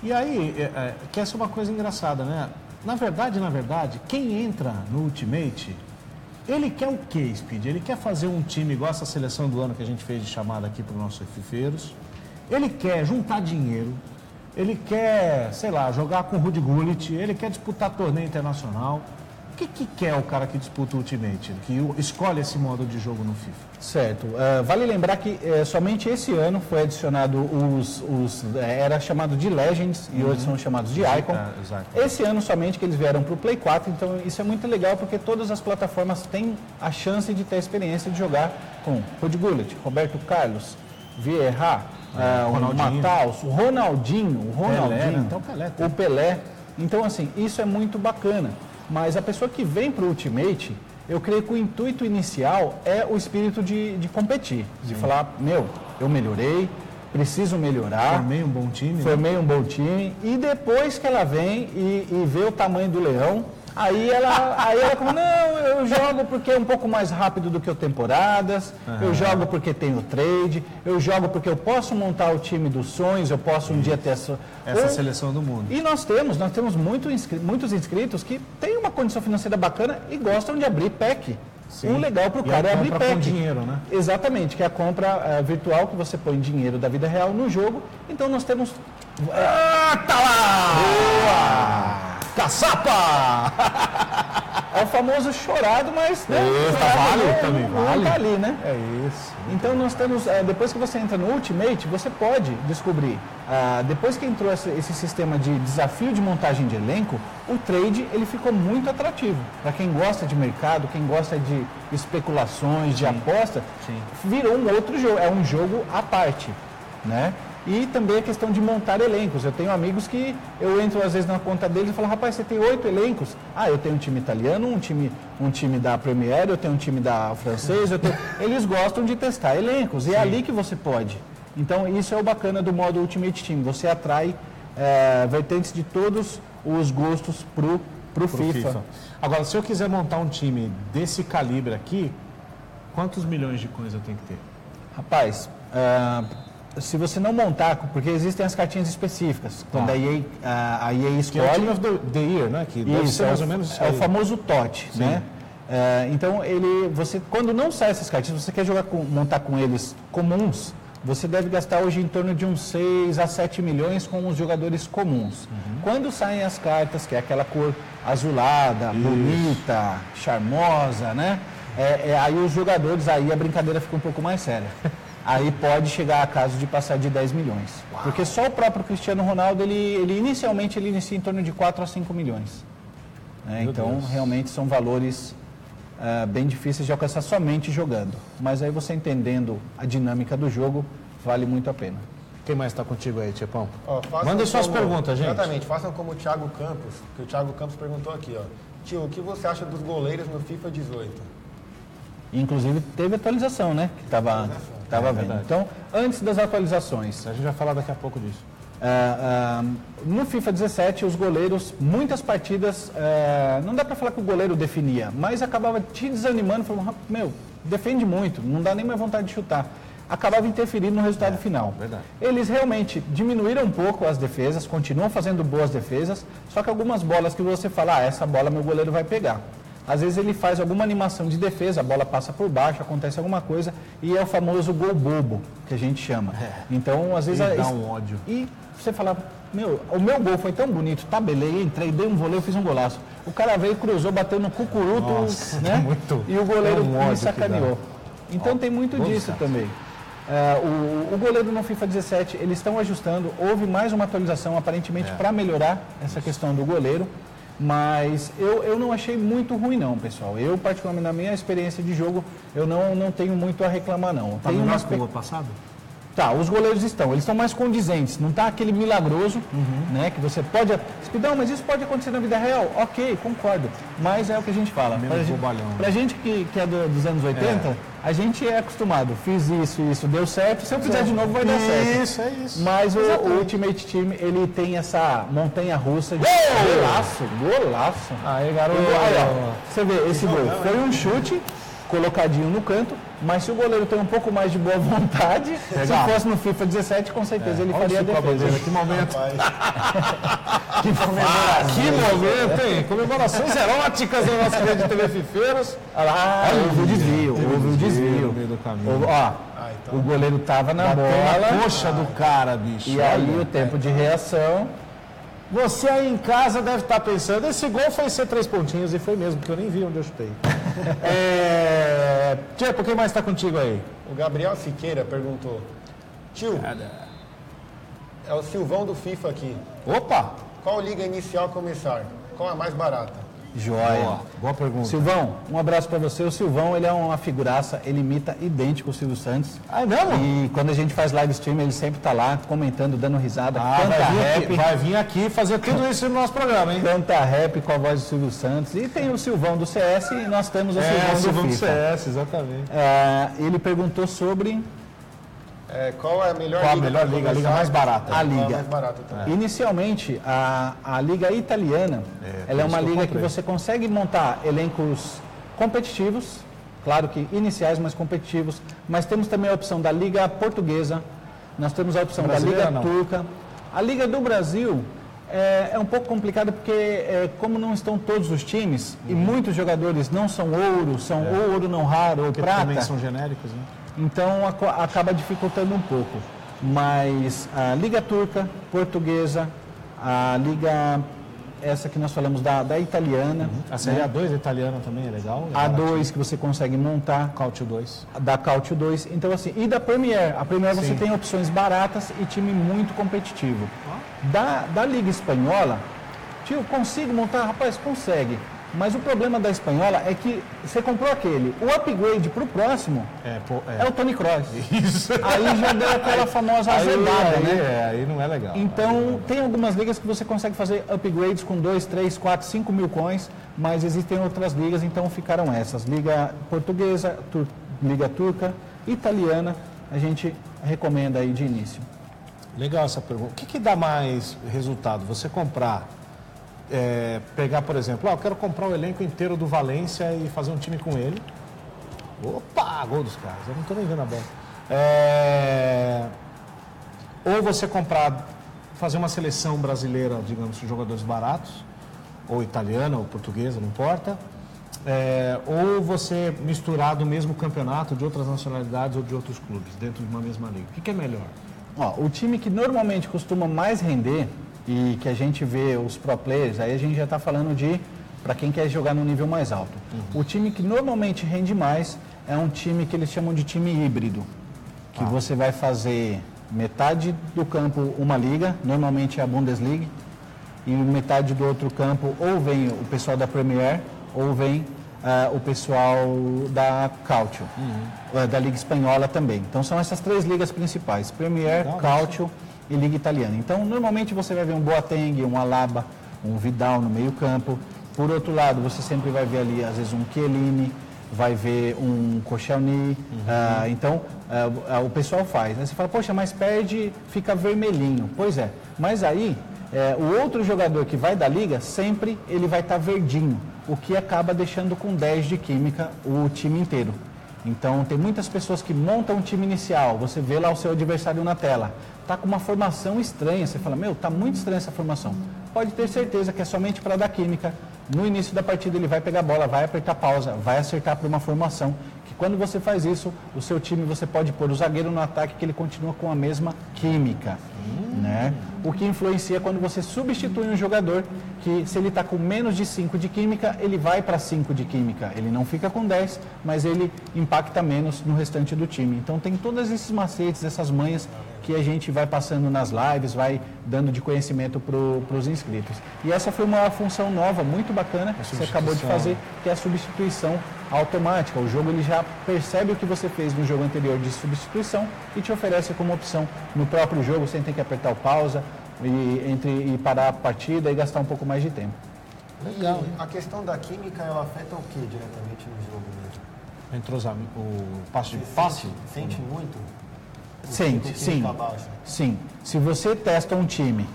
E aí, que essa é uma coisa engraçada, né? Na verdade, quem entra no Ultimate Ele quer o quê, Speed? Ele quer fazer um time igual essa seleção do ano que a gente fez de chamada aqui para os nossos fifeiros. Ele quer juntar dinheiro. Ele quer, sei lá, jogar com o Rudy Gullit. Ele quer disputar torneio internacional. O que quer o cara que disputa o Ultimate? Que escolhe esse modo de jogo no FIFA? Certo. Vale lembrar que somente esse ano foi adicionado era chamado de Legends e hoje são chamados de Icon. Exato. Esse ano somente que eles vieram para o Play 4, então isso é muito legal porque todas as plataformas têm a chance de ter a experiência de jogar com Rudy Gullit, Roberto Carlos, Vieira, o Mataus, o Ronaldinho, Pelé, então o Pelé. Então, assim, isso é muito bacana. Mas a pessoa que vem para o Ultimate, eu creio que o intuito inicial é o espírito de competir. De falar, eu melhorei, preciso melhorar. Formei um bom time. Formei um bom time. E depois que ela vem e vê o tamanho do leão, aí ela fala, não, eu jogo porque é um pouco mais rápido do que o temporadas, eu jogo porque tenho trade, eu jogo porque eu posso montar o time dos sonhos, eu posso um dia ter essa seleção do mundo. E nós temos muitos inscritos que têm uma condição financeira bacana e gostam de abrir pack. Sim. O legal para o cara é abrir pack. Com dinheiro, né? Exatamente, que é a compra virtual que você põe dinheiro da vida real no jogo. Então nós temos... tá lá! Boa! Caçapa! É o famoso chorado, mas... Né, vale também, vale. Tá ali, né? É isso. Então nós temos, depois que você entra no Ultimate, você pode descobrir, depois que entrou esse sistema de desafio de montagem de elenco, o trade ele ficou muito atrativo. Para quem gosta de mercado, quem gosta de especulações, de aposta, virou um outro jogo, é um jogo à parte, né? E também a questão de montar elencos. Eu tenho amigos que eu entro às vezes na conta deles e falo, rapaz, você tem 8 elencos? Eu tenho um time italiano, um time da Premier, eu tenho um time da francês, eles gostam de testar elencos, e é ali que você pode. Então isso é o bacana do modo Ultimate Team, você atrai vertentes de todos os gostos pro FIFA. Agora, se eu quiser montar um time desse calibre aqui, quantos milhões de coins eu tenho que ter? Rapaz, se você não montar, porque existem as cartinhas específicas, quando a EA escolhe... Que é o Team of the Year, né? Que deve ser mais ou menos isso é aí. o famoso TOT, né? Então, você, quando não sai essas cartinhas, você quer montar com eles comuns, você deve gastar hoje em torno de uns 6 a 7 milhões com os jogadores comuns. Quando saem as cartas, que é aquela cor azulada, bonita, charmosa, né? Aí os jogadores, aí a brincadeira fica um pouco mais séria. Aí pode chegar a caso de passar de 10 milhões. Uau. Porque só o próprio Cristiano Ronaldo, ele inicialmente inicia em torno de 4 a 5 milhões. Então, realmente são valores bem difíceis de alcançar somente jogando. Mas aí você entendendo a dinâmica do jogo, vale muito a pena. Quem mais está contigo aí, Tiepão? Manda suas perguntas, gente. Exatamente, façam como o Thiago Campos, que o Thiago Campos perguntou aqui, Tio, o que você acha dos goleiros no FIFA 18? Inclusive teve atualização, né? Que estava vendo. Verdade. Então, antes das atualizações, a gente vai falar daqui a pouco disso. No FIFA 17, os goleiros, muitas partidas, não dá para falar que o goleiro definia, mas acabava te desanimando, falando, defende muito, não dá nem mais vontade de chutar. Acabava interferindo no resultado final. Verdade. Eles realmente diminuíram um pouco as defesas, continuam fazendo boas defesas, só que algumas bolas que você fala, essa bola meu goleiro vai pegar. Às vezes ele faz alguma animação de defesa, a bola passa por baixo, acontece alguma coisa, e é o famoso gol bobo, que a gente chama. Então, às vezes... dá um ódio. E você fala, o meu gol foi tão bonito, tabelei, entrei, dei um voleio, fiz um golaço. O cara veio, cruzou, bateu no cucuruto, né? E o goleiro me sacaneou. Então tem muito disso também. O goleiro no FIFA 17, eles estão ajustando, houve mais uma atualização aparentemente para melhorar essa questão do goleiro. Mas eu não achei muito ruim não, pessoal. Eu, particularmente, na minha experiência de jogo, eu não tenho muito a reclamar não. Tá melhor que o passado? Tá, os goleiros eles estão mais condizentes. Não tá aquele milagroso, né? Que você pode... Não, mas isso pode acontecer na vida real. Ok, concordo. Mas é o que a gente fala. Pra gente que é dos anos 80, a gente é acostumado. Fiz isso, deu certo. Se eu fizer de novo, vai dar certo. Isso, é isso. Mas o Ultimate Team, ele tem essa montanha-russa de golaço. Aí, garoto. Você vê, esse gol foi um chute colocadinho no canto, Mas se o goleiro tem um pouco mais de boa vontade, Legal. se fosse no FIFA 17, com certeza ele faria a defesa. Que momento. Rapaz, Que momento, hein? Comemorações eróticas da nossa rede de TV Fifeiros. Olha lá, houve o desvio, no meio do caminho. O goleiro estava na Bateu bola. na coxa do cara, bicho. E aí o tempo de reação. Você aí em casa deve estar pensando, esse gol foi ser 3 pontinhos, e foi mesmo, porque eu nem vi onde eu chutei. Tcheco, quem mais está contigo aí? o Gabriel Siqueira perguntou: tio, é o Silvão do FIFA aqui. Opa! Qual liga inicial começar? Qual a mais barata? Joia. Boa pergunta. Silvão, um abraço para você. O Silvão, ele é uma figuraça, ele imita idêntico o Silvio Santos. Ah, é mesmo? E quando a gente faz live stream, ele sempre tá lá comentando, dando risada, canta rap. Vai vir aqui fazer tudo isso no nosso programa, hein? Canta rap com a voz do Silvio Santos. E tem o Silvão do CS e nós temos o Silvão do FIFA. CS, exatamente. Ele perguntou sobre Qual é a melhor Qual a liga? melhor pra liga? A liga começar? mais barata. a Qual a liga. mais barata também. Inicialmente, a Liga Italiana, ela é por uma isso que eu liga que comprei. você consegue montar elencos competitivos, claro que iniciais, mas competitivos, mas temos também a opção da Liga Portuguesa, nós temos a opção Brasileira, da Liga não. Turca. A Liga do Brasil é um pouco complicada porque, como não estão todos os times, e muitos jogadores não são ouro, são ou ouro não raro, ou Porque prata, também são genéricos, né? então acaba dificultando um pouco. Mas a Liga Turca, Portuguesa, a Liga, essa que nós falamos da Italiana, A Série A2 italiana também é legal. A2 que você consegue montar, Cautio 2. da Cautio 2, então assim, e da Premier. A Premier você tem opções baratas e time muito competitivo. Da Liga Espanhola, tio, consigo montar? Rapaz, consegue. Mas o problema da Espanhola é que você comprou aquele, o upgrade para o próximo é o Toni Kroos. Isso. Aí já deu aquela famosa azedada, né? Aí não é legal. Então, tem algumas ligas que você consegue fazer upgrades com 2, 3, 4, 5 mil coins, mas existem outras ligas, então ficaram essas. Liga Portuguesa, Liga Turca, Italiana, a gente recomenda aí de início. Legal essa pergunta. O que dá mais resultado? Você comprar, pegar, por exemplo, eu quero comprar o elenco inteiro do Valência e fazer um time com ele. Opa, gol dos caras, eu não estou nem vendo a bola. Ou você comprar, fazer uma seleção brasileira, digamos, de jogadores baratos, ou italiana, ou portuguesa, não importa. Ou você misturar do mesmo campeonato de outras nacionalidades ou de outros clubes, dentro de uma mesma liga. O que é melhor? O time que normalmente costuma mais render e que a gente vê os pro players, aí a gente já está falando para quem quer jogar no nível mais alto. O time que normalmente rende mais é um time que eles chamam de time híbrido, que você vai fazer metade do campo uma liga, normalmente é a Bundesliga, e metade do outro campo ou vem o pessoal da Premier ou vem o pessoal da Cautio, da Liga Espanhola também. Então são essas 3 ligas principais, Premier, Cautio e Liga Italiana. Então normalmente você vai ver um Boateng, um Alaba, um Vidal no meio campo. Por outro lado, você sempre vai ver ali às vezes um Chiellini, vai ver um Koscielny. Então o pessoal faz. Aí você fala, poxa, mas perde, fica vermelhinho. Pois é, mas aí o outro jogador que vai da liga, sempre ele vai estar verdinho, o que acaba deixando com 10 de química o time inteiro. Então, tem muitas pessoas que montam um time inicial, você vê lá o seu adversário na tela, tá com uma formação estranha, você fala, tá muito estranha essa formação. Pode ter certeza que é somente para dar química. No início da partida ele vai pegar a bola, vai apertar pausa, vai acertar para uma formação, que quando você faz isso, o seu time você pode pôr o zagueiro no ataque que ele continua com a mesma química. Né? O que influencia quando você substitui um jogador que, se ele está com menos de 5 de química, ele vai para 5 de química. Ele não fica com 10, mas ele impacta menos no restante do time. Então tem todos esses macetes, essas manhas que a gente vai passando nas lives, vai dando de conhecimento para os inscritos. E essa foi uma função nova, muito bacana, que você acabou de fazer, que é a substituição automática. O jogo ele já percebe o que você fez no jogo anterior de substituição e te oferece como opção no próprio jogo, sem ter que apertar o pausa e parar a partida e gastar um pouco mais de tempo. Legal. A questão da química, ela afeta o que diretamente no jogo mesmo? Entrosamento, o passe de Você passe? Sente muito? Sente, sim. Sim. Se você testa um time,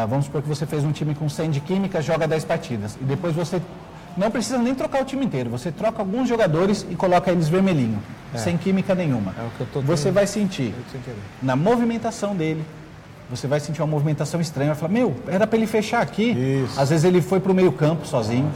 vamos supor que você fez um time com 100 de química, joga 10 partidas, e depois você não precisa nem trocar o time inteiro. Você troca alguns jogadores e coloca eles vermelhinho, sem química nenhuma. É o que eu tô Você tendo. vai sentir na movimentação dele, você vai sentir uma movimentação estranha, vai falar, meu, era para ele fechar aqui. Isso. Às vezes ele foi para o meio campo sozinho.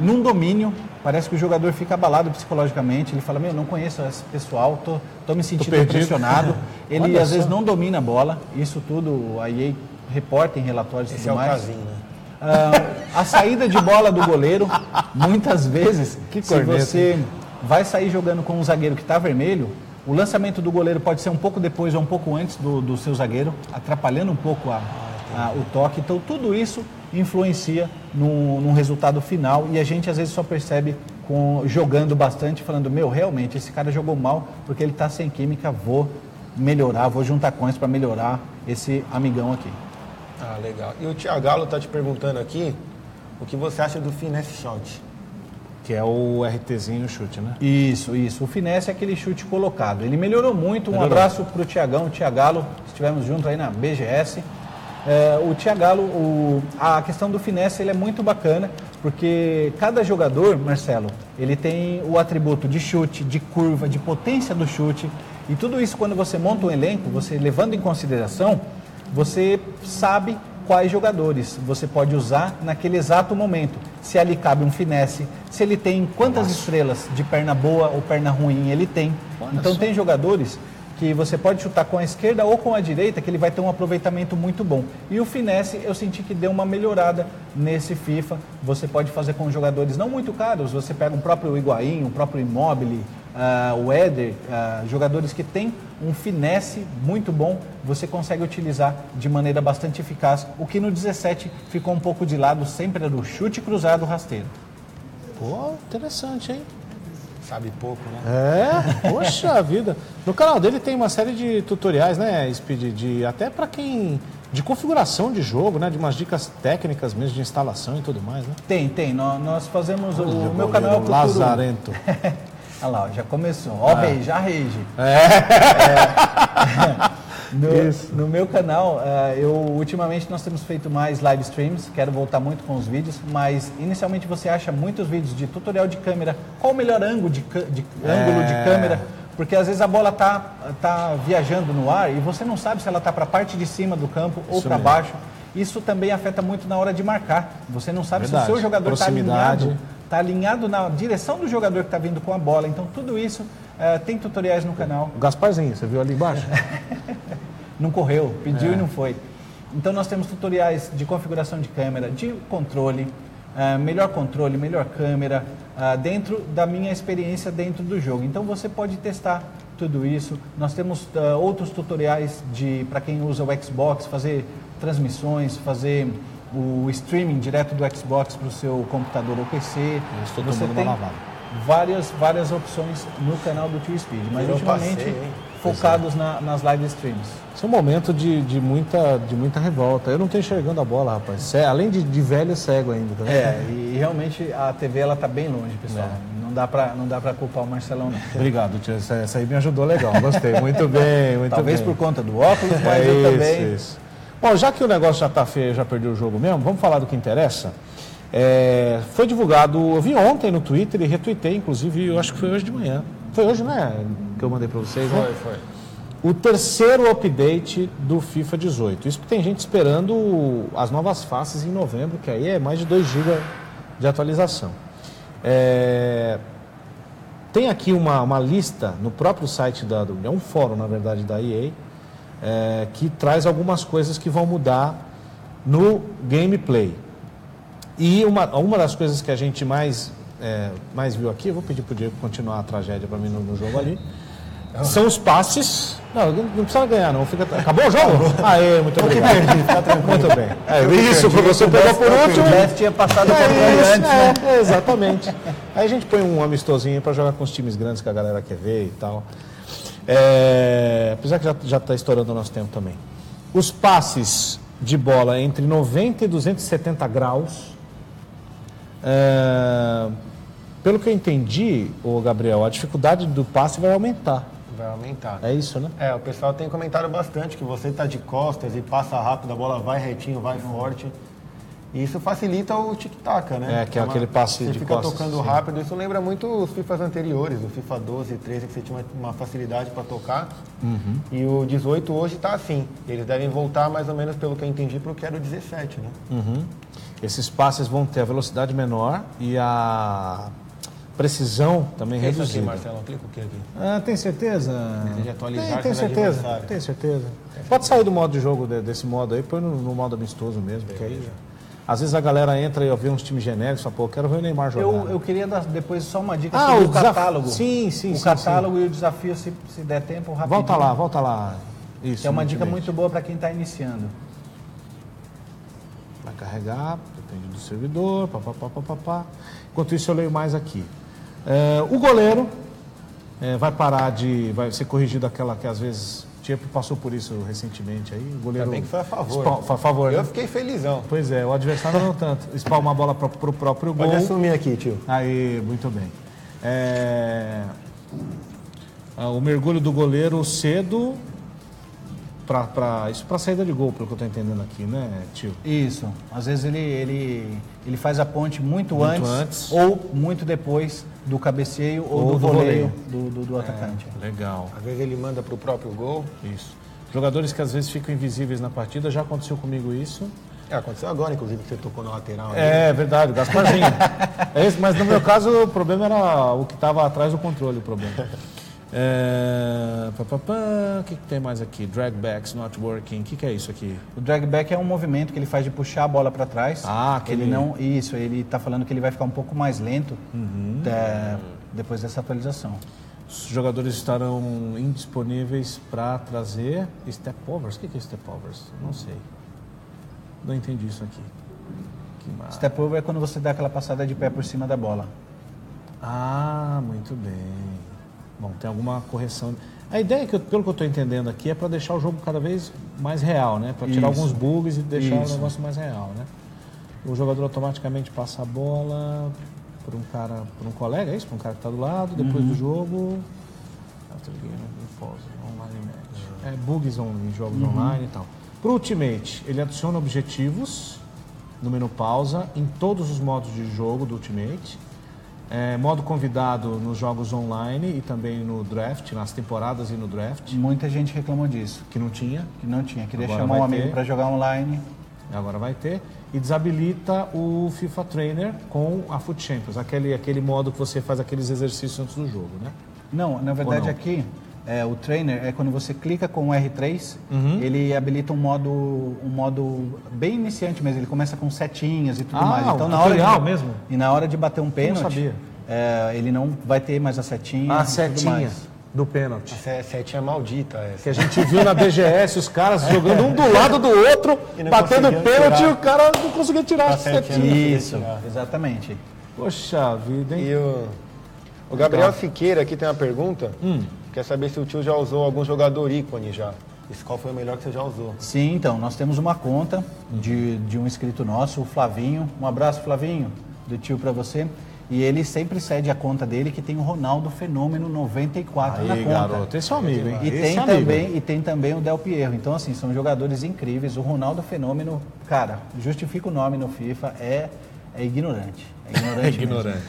Num domínio, parece que o jogador fica abalado psicologicamente, ele fala, meu, não conheço esse pessoal, tô me sentindo perdido. pressionado. Ele Olha às vezes só. não domina a bola, isso tudo a EA reporta em relatórios e Esse tudo é o mais. casinho, né? A saída de bola do goleiro, muitas vezes, Que se corneta, você vai sair jogando com um zagueiro que está vermelho, o lançamento do goleiro pode ser um pouco depois ou um pouco antes do seu zagueiro, atrapalhando um pouco o toque. Então, tudo isso influencia no resultado final e a gente às vezes só percebe jogando bastante, falando, meu, realmente, esse cara jogou mal porque ele está sem química, vou melhorar, vou juntar coins para melhorar esse amigão aqui. Ah, legal. E o Thiago Galo está te perguntando aqui o que você acha do Finesse Shot. Que é o RTzinho chute, né? Isso. O finesse é aquele chute colocado. Ele melhorou muito. Um Melhorou. abraço para o Thiagão, o Thiagalo, estivemos juntos aí na BGS. O Thiagalo, a questão do finesse ele é muito bacana, porque cada jogador, Marcelo, ele tem o atributo de chute, de curva, de potência do chute. E tudo isso, quando você monta um elenco, você levando em consideração, você sabe quais jogadores você pode usar naquele exato momento. Se ali cabe um finesse, se ele tem quantas estrelas de perna boa ou perna ruim ele tem. Então tem jogadores que você pode chutar com a esquerda ou com a direita, que ele vai ter um aproveitamento muito bom. E o finesse, eu senti que deu uma melhorada nesse FIFA. Você pode fazer com jogadores não muito caros, você pega um próprio Higuaín, um próprio Immobile, o Éder, jogadores que têm um finesse muito bom, você consegue utilizar de maneira bastante eficaz, o que no 17 ficou um pouco de lado, sempre era o chute cruzado rasteiro. Pô, interessante, hein? Sabe pouco, né? Poxa vida. No canal dele tem uma série de tutoriais, né, Speed, até para quem... de configuração de jogo, né, de umas dicas técnicas mesmo, de instalação e tudo mais, né? Tem. Nós fazemos... O meu canal eu procuro... Lazarento. Olha lá, já começou. Ó, já rage. No meu canal, ultimamente nós temos feito mais live streams, quero voltar muito com os vídeos, mas inicialmente você acha muitos vídeos de tutorial de câmera, qual o melhor ângulo de câmera, porque às vezes a bola tá viajando no ar e você não sabe se ela está para a parte de cima do campo ou para baixo. Isso também afeta muito na hora de marcar. Você não sabe se o seu jogador está alinhado na direção do jogador que está vindo com a bola. Então, tudo isso tem tutoriais no canal. O Gasparzinho, você viu ali embaixo? Não correu, pediu e não foi. Então, nós temos tutoriais de configuração de câmera, de controle, melhor câmera, dentro da minha experiência dentro do jogo. Então, você pode testar tudo isso. Nós temos outros tutoriais para quem usa o Xbox, fazer transmissões, fazer o streaming direto do Xbox para o seu computador ou PC. Você tem várias opções no canal do Tio Speed, mas ultimamente focados nas live streams. Esse é um momento de muita revolta. Eu não estou enxergando a bola, rapaz. Além de velho, cego ainda. Tá vendo? E realmente a TV ela tá bem longe, pessoal. Não dá para culpar o Marcelão, não. Obrigado, tio. Essa aí me ajudou legal. Gostei. Muito bem, Talvez bem. por conta do óculos, mas eu também... Isso. Bom, já que o negócio já está feio, já perdeu o jogo mesmo, vamos falar do que interessa. Foi divulgado, eu vi ontem no Twitter e retuitei, inclusive, eu acho que foi hoje de manhã. Foi hoje, né? Que eu mandei para vocês, né? Foi. O terceiro update do FIFA 18. Isso porque tem gente esperando as novas faces em novembro, que aí é mais de 2 GB de atualização. Tem aqui uma lista no próprio site é um fórum, na verdade, da EA, que traz algumas coisas que vão mudar no gameplay. E uma das coisas que a gente mais viu aqui, eu vou pedir para o Diego continuar a tragédia para mim no jogo ali, são os passes. Não precisa ganhar, não. Acabou o jogo? Aê, muito obrigado. Muito bem. Isso, você pegou por último. O tinha passado por antes, né? Exatamente. Aí a gente põe um amistosinho para jogar com os times grandes que a galera quer ver e tal. Apesar que já está estourando o nosso tempo também. Os passes de bola entre 90 e 270 graus. Pelo que eu entendi, Gabriel, a dificuldade do passe vai aumentar. Vai aumentar. É isso, né? O pessoal tem comentado bastante que você está de costas e passa rápido, a bola vai retinho, vai forte. E isso facilita o tic-tac, né? Que é aquele passe de Você fica costas, tocando sim. rápido. Isso lembra muito os FIFAs anteriores, o FIFA 12 e 13, que você tinha uma facilidade para tocar. E o 18 hoje está assim. Eles devem voltar, mais ou menos, pelo que eu entendi, para o que era o 17, né? Esses passes vão ter a velocidade menor e a precisão também O que é isso aqui, reduzida. Marcelo? Clica o que aqui? Tem certeza? De atualizar Tem cada certeza, adversário. tem certeza. Pode sair do modo de jogo, desse modo aí, põe no modo amistoso mesmo, que aí... Às vezes a galera entra e vê uns times genéricos e fala, pô, eu quero ver o Neymar jogar. Eu queria dar depois só uma dica sobre o catálogo. Sim. O catálogo e o desafio, se der tempo, rapidinho. Volta lá. Isso, Que é uma dica bem. muito boa para quem está iniciando. Vai carregar, depende do servidor, papapá. Enquanto isso eu leio mais aqui. O goleiro vai ser corrigido aquela que às vezes... Tipo, passou por isso recentemente aí. O goleiro... Também que foi a favor. Foi a favor, Eu né? fiquei felizão. Pois é, o adversário não tanto. Espalma a bola para o próprio gol. Pode assumir aqui, tio. Aí, muito bem. O mergulho do goleiro cedo para saída de gol, pelo que eu estou entendendo aqui, né, tio? Isso. Às vezes ele faz a ponte muito antes ou muito depois do cabeceio ou do voleio do atacante. Legal. Às vezes ele manda para o próprio gol. Isso. Jogadores que às vezes ficam invisíveis na partida, já aconteceu comigo isso. Aconteceu agora, inclusive, que você tocou na lateral. É verdade, o Gasparzinho. Mas no meu caso o problema era o que estava atrás do controle, o problema. O que tem mais aqui? Drag backs not working. O que é isso aqui? O drag back é um movimento que ele faz de puxar a bola para trás. Aquele... ele está falando que ele vai ficar um pouco mais lento depois dessa atualização. Os jogadores estarão indisponíveis para trazer step overs. O que é step overs? Não sei. Não entendi isso aqui. Step over é quando você dá aquela passada de pé por cima da bola. Muito bem. Bom, tem alguma correção. A ideia, pelo que eu estou entendendo aqui, é para deixar o jogo cada vez mais real, né? Para tirar alguns bugs e deixar o negócio mais real, né? O jogador automaticamente passa a bola por um colega, é isso? Para um cara que está do lado, depois do jogo... bugs em jogos online e tal. Para o Ultimate, ele adiciona objetivos no menu pausa em todos os modos de jogo do Ultimate. Modo convidado nos jogos online e também no draft, nas temporadas e no draft. Muita gente reclamou disso. Que não tinha. Queria chamar um amigo para jogar online. Agora vai ter. E desabilita o FIFA Trainer com a Foot Champions, aquele modo que você faz aqueles exercícios antes do jogo, né? Não, na verdade aqui, o Trainer é quando você clica com o R3, ele habilita um modo bem iniciante mesmo, ele começa com setinhas e tudo mais. Então, mesmo? E na hora de bater um pênalti, ele não vai ter mais a setinha. A setinha do pênalti. A setinha maldita essa. Que a gente viu na BGS os caras jogando um do lado do outro, batendo pênalti e o cara não conseguia tirar a setinha. Isso, exatamente. Poxa vida, hein? E o Gabriel Siqueira aqui tem uma pergunta. Quer saber se o tio já usou algum jogador ícone já. Qual foi o melhor que você já usou? Sim, então, nós temos uma conta de um inscrito nosso, o Flavinho. Um abraço, Flavinho, do tio para você. E ele sempre cede a conta dele, que tem o Ronaldo Fenômeno 94 na conta. Garoto, esse é o amigo, hein? E tem também o Del Piero. Então, assim, são jogadores incríveis. O Ronaldo Fenômeno, cara, justifica o nome no FIFA, é ignorante. É ignorante.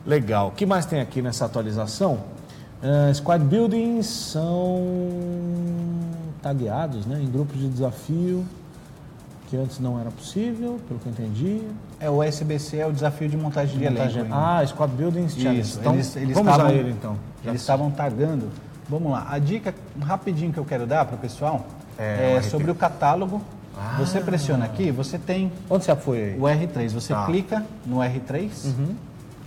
Legal. O que mais tem aqui nessa atualização? Squad Buildings são tagueados, né, em grupos de desafio, que antes não era possível, pelo que eu entendi. O SBC é o desafio de montagem de elenco. Squad Buildings Challenge. Isso, então, vamos usar ele então. Eles estavam tagando. Vamos lá, a dica rapidinho que eu quero dar para o pessoal é sobre o catálogo. Você pressiona aqui, você tem... Onde você foi aí? O R3, você clica no R3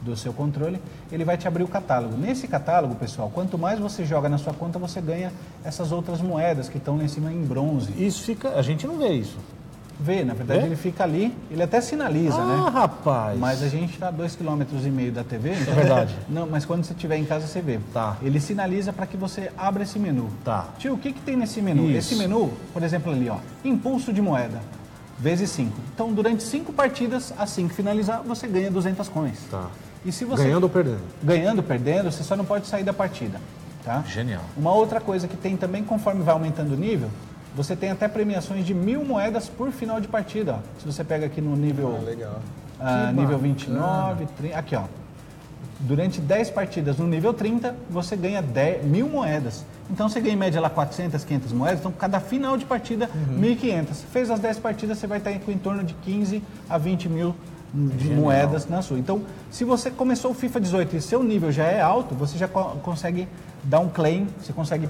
do seu controle, ele vai te abrir o catálogo. Nesse catálogo, pessoal, quanto mais você joga na sua conta, você ganha essas outras moedas que estão lá em cima em bronze. Isso fica... A gente não vê isso. Vê, na verdade ele fica ali, ele até sinaliza, né? Rapaz! Mas a gente está a 2,5 km da TV. Então... É verdade. Não, mas quando você estiver em casa, você vê. Tá. Ele sinaliza para que você abra esse menu. Tá. Tio, o que tem nesse menu? Isso. Esse menu, por exemplo, ali, ó, impulso de moeda, vezes 5. Então, durante 5 partidas, assim que finalizar, você ganha 200 coins. Tá. E se você... Ganhando ou perdendo? Ganhando, perdendo, você só não pode sair da partida. Tá? Genial. Uma outra coisa que tem também, conforme vai aumentando o nível, você tem até premiações de 1.000 moedas por final de partida. Ó. Se você pega aqui no nível, Legal. nível 29, 30, aqui ó. Durante 10 partidas no nível 30, você ganha 1.000 moedas. Então você ganha em média lá 400, 500 moedas. Então cada final de partida, 1.500. Fez as 10 partidas, você vai estar com em torno de 15 a 20 mil de moedas na sua. Então, se você começou o FIFA 18 e seu nível já é alto, você já consegue dar um claim, você consegue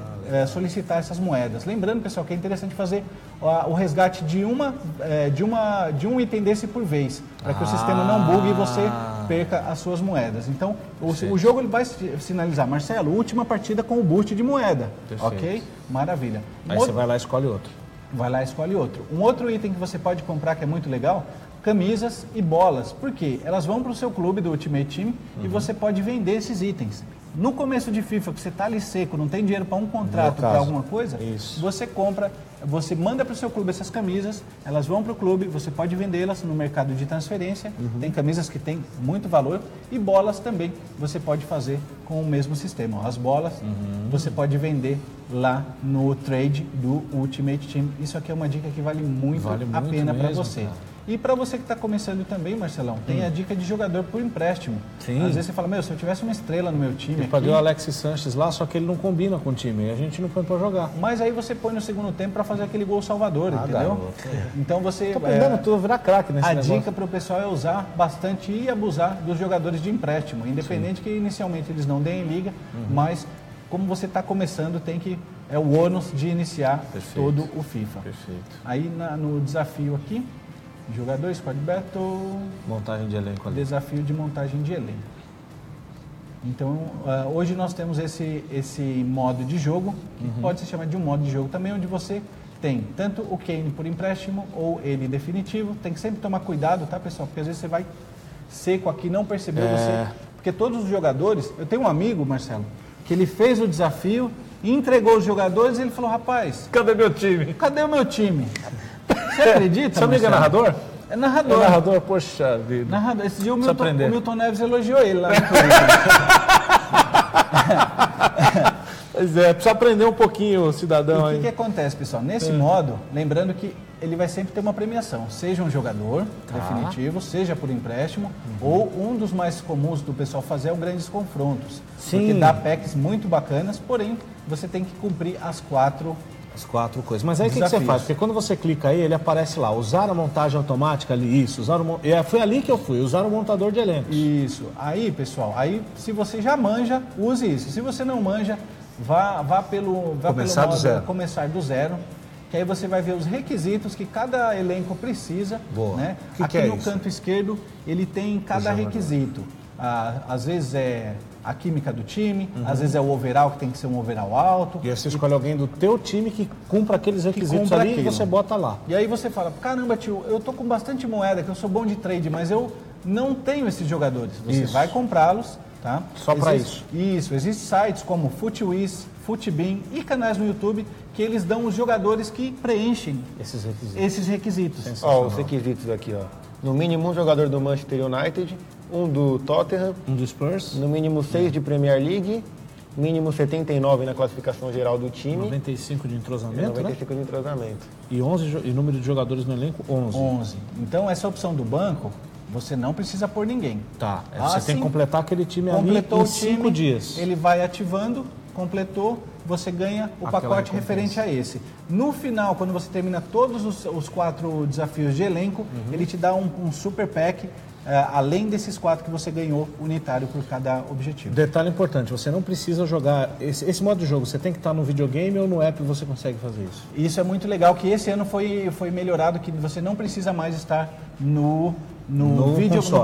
solicitar essas moedas. Lembrando, pessoal, que é interessante fazer o resgate de um item desse por vez, para que o sistema não bugue e você perca as suas moedas. Então, o jogo ele vai sinalizar, Marcelo, última partida com o boost de moeda. Perfeito. Ok? Maravilha. Aí você vai lá e escolhe outro. Vai lá e escolhe outro. Um outro item que você pode comprar que é muito legal, camisas e bolas. Por quê? Elas vão para o seu clube do Ultimate Team e você pode vender esses itens. No começo de FIFA, que você está ali seco, não tem dinheiro para um contrato, para alguma coisa, você compra, você manda para o seu clube essas camisas, elas vão para o clube, você pode vendê-las no mercado de transferência, tem camisas que têm muito valor, e bolas também você pode fazer com o mesmo sistema. As bolas você pode vender lá no trade do Ultimate Team. Isso aqui é uma dica que vale muito a pena para você. Cara. E para você que está começando também, Marcelão, tem a dica de jogador por empréstimo. Sim. Às vezes você fala, se eu tivesse uma estrela no meu time eu paguei o Alexis Sanches lá, só que ele não combina com o time, a gente não põe para jogar. Mas aí você põe no segundo tempo para fazer aquele gol salvador, entendeu? Então você... Tô aprendendo tudo, virar craque nesse negócio. A dica dica para o pessoal é usar bastante e abusar dos jogadores de empréstimo, independente que inicialmente eles não deem liga, mas como você está começando, é o ônus de iniciar todo o FIFA. Perfeito. Aí no desafio aqui, jogador, Squad Battle... Montagem de elenco ali. Desafio de montagem de elenco. Então, hoje nós temos esse modo de jogo, que pode se chamar de um modo de jogo também, onde você tem tanto o Kane por empréstimo ou ele definitivo. Tem que sempre tomar cuidado, tá, pessoal? Porque às vezes você vai seco aqui, não percebeu você... Porque todos os jogadores... Eu tenho um amigo, Marcelo, que ele fez o desafio, entregou os jogadores e ele falou, rapaz... Cadê meu time? Cadê o meu time? Você acredita? Seu amigo é narrador? É narrador. É narrador, poxa vida. Narrador. Esse dia o Milton Neves elogiou ele lá no Pois é, precisa aprender um pouquinho, cidadão. E o que acontece, pessoal? Nesse modo, lembrando que ele vai sempre ter uma premiação, seja um jogador definitivo, seja por empréstimo, ou um dos mais comuns do pessoal fazer é o Grandes Confrontos. Sim. Porque dá packs muito bacanas, porém, você tem que cumprir as quatro coisas. Mas aí o que você faz? Porque quando você clica aí, ele aparece lá, usar a montagem automática ali, isso, foi ali que eu fui, usar o montador de elenco. Isso. Aí, pessoal, se você já manja, use isso. Se você não manja, vá pelo modo começar do zero, que aí você vai ver os requisitos que cada elenco precisa. Boa. Né? Aqui no canto esquerdo, ele tem cada requisito. Às vezes é a química do time, às vezes é o overall, que tem que ser um overall alto. E aí você escolhe alguém do teu time que cumpra aqueles requisitos ali e você bota lá. E aí você fala, caramba, tio, eu tô com bastante moeda, que eu sou bom de trade, mas eu não tenho esses jogadores. Você vai comprá-los, tá? Só para isso. Isso, existem sites como FootWiz, FootBin e canais no YouTube que eles dão os jogadores que preenchem esses requisitos. Os requisitos aqui, ó. No mínimo um jogador do Manchester United, um do Tottenham, um do Spurs, no mínimo 6 de Premier League, mínimo 79 na classificação geral do time. 95 de entrosamento, 95 de entrosamento. E número de jogadores no elenco, 11. Então essa opção do banco, você não precisa pôr ninguém. Tá, você tem que completar aquele time completou ali em 5 dias. Ele vai ativando, completou, você ganha o pacote referente a esse. No final, quando você termina todos os 4 desafios de elenco, ele te dá um super pack, além desses 4 que você ganhou unitário por cada objetivo. Detalhe importante, você não precisa jogar esse modo de jogo, você tem que estar no videogame ou no app você consegue fazer isso? Isso é muito legal, que esse ano foi melhorado, que você não precisa mais estar no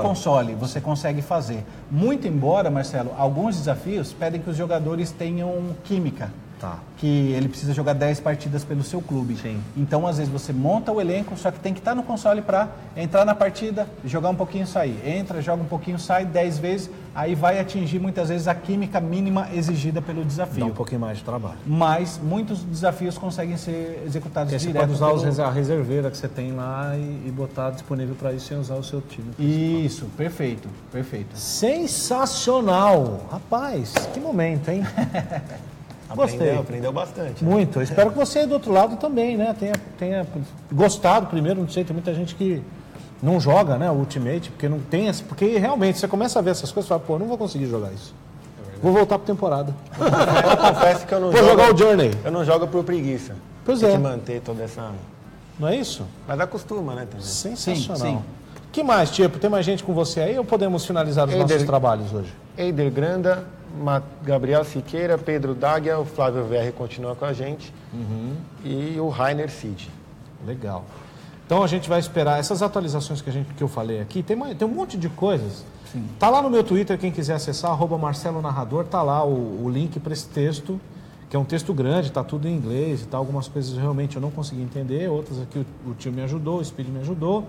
console, você consegue fazer. Muito embora, Marcelo, alguns desafios pedem que os jogadores tenham química. Tá. Que ele precisa jogar 10 partidas pelo seu clube. Sim. Então, às vezes, você monta o elenco, só que tem que estar no console para entrar na partida, jogar um pouquinho e sair. Entra, joga um pouquinho, sai 10 vezes, aí vai atingir muitas vezes a química mínima exigida pelo desafio. Dá um pouquinho mais de trabalho. Mas muitos desafios conseguem ser executados direto. Você pode usar a reserveira que você tem lá e botar disponível para isso sem usar o seu time. Isso, perfeito, perfeito. Sensacional! Rapaz, que momento, hein? Gostei. Aprendeu bastante. Né? Muito. Eu espero que você aí do outro lado também, né? Tenha gostado primeiro, não sei, tem muita gente que não joga, né, o Ultimate, porque não tem essa. Porque realmente você começa a ver essas coisas e fala, pô, não vou conseguir jogar isso. Vou voltar pra temporada. Eu confesso que eu não vou jogar o Journey. Eu não jogo por preguiça. Pois tem é. que manter toda essa. Não é isso? Mas acostuma, né? Também. Sensacional. Sim. Que mais, Tipo? Tem mais gente com você aí ou podemos finalizar os nossos trabalhos hoje? Eider Granda, Gabriel Siqueira, Pedro Dáguia, o Flávio VR continua com a gente e o Rainer Cid. Legal. Então a gente vai esperar essas atualizações que eu falei aqui. Tem um monte de coisas. Sim. Tá lá no meu Twitter, quem quiser acessar, @MarceloNarrador, tá lá o link para esse texto, que é um texto grande, tá tudo em inglês e tal. Algumas coisas realmente eu não consegui entender, outras aqui o tio me ajudou, o Speed me ajudou.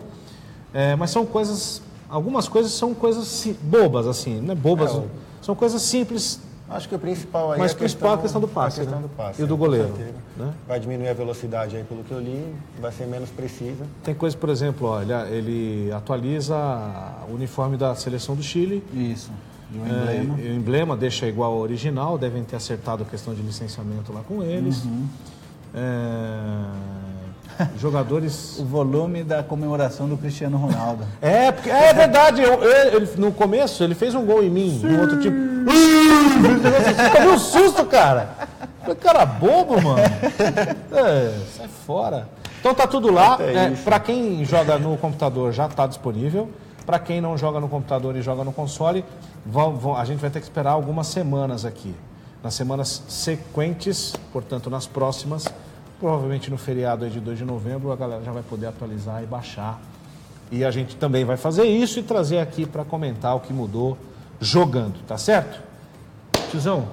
Mas são coisas, algumas coisas são coisas bobas, assim, não é bobas, são coisas simples. Acho que o principal aí é a questão do passe, a questão né? do passe, e do goleiro. Né? Vai diminuir a velocidade aí, pelo que eu li, vai ser menos precisa. Tem coisa, por exemplo, ó, ele atualiza o uniforme da seleção do Chile. Isso. E o emblema. O emblema deixa igual ao original, devem ter acertado a questão de licenciamento lá com eles. Jogadores. O volume da comemoração do Cristiano Ronaldo. Porque, é verdade, ele, no começo ele fez um gol em mim, no outro tipo. Você tomou um susto, cara. Cara bobo, mano. Sai fora. Então tá tudo lá. Para quem joga no computador já está disponível. Para quem não joga no computador e joga no console, a gente vai ter que esperar algumas semanas aqui. Nas semanas sequentes, portanto nas próximas. Provavelmente no feriado aí de 2 de novembro a galera já vai poder atualizar e baixar. E a gente também vai fazer isso e trazer aqui para comentar o que mudou jogando, tá certo? Tiozão,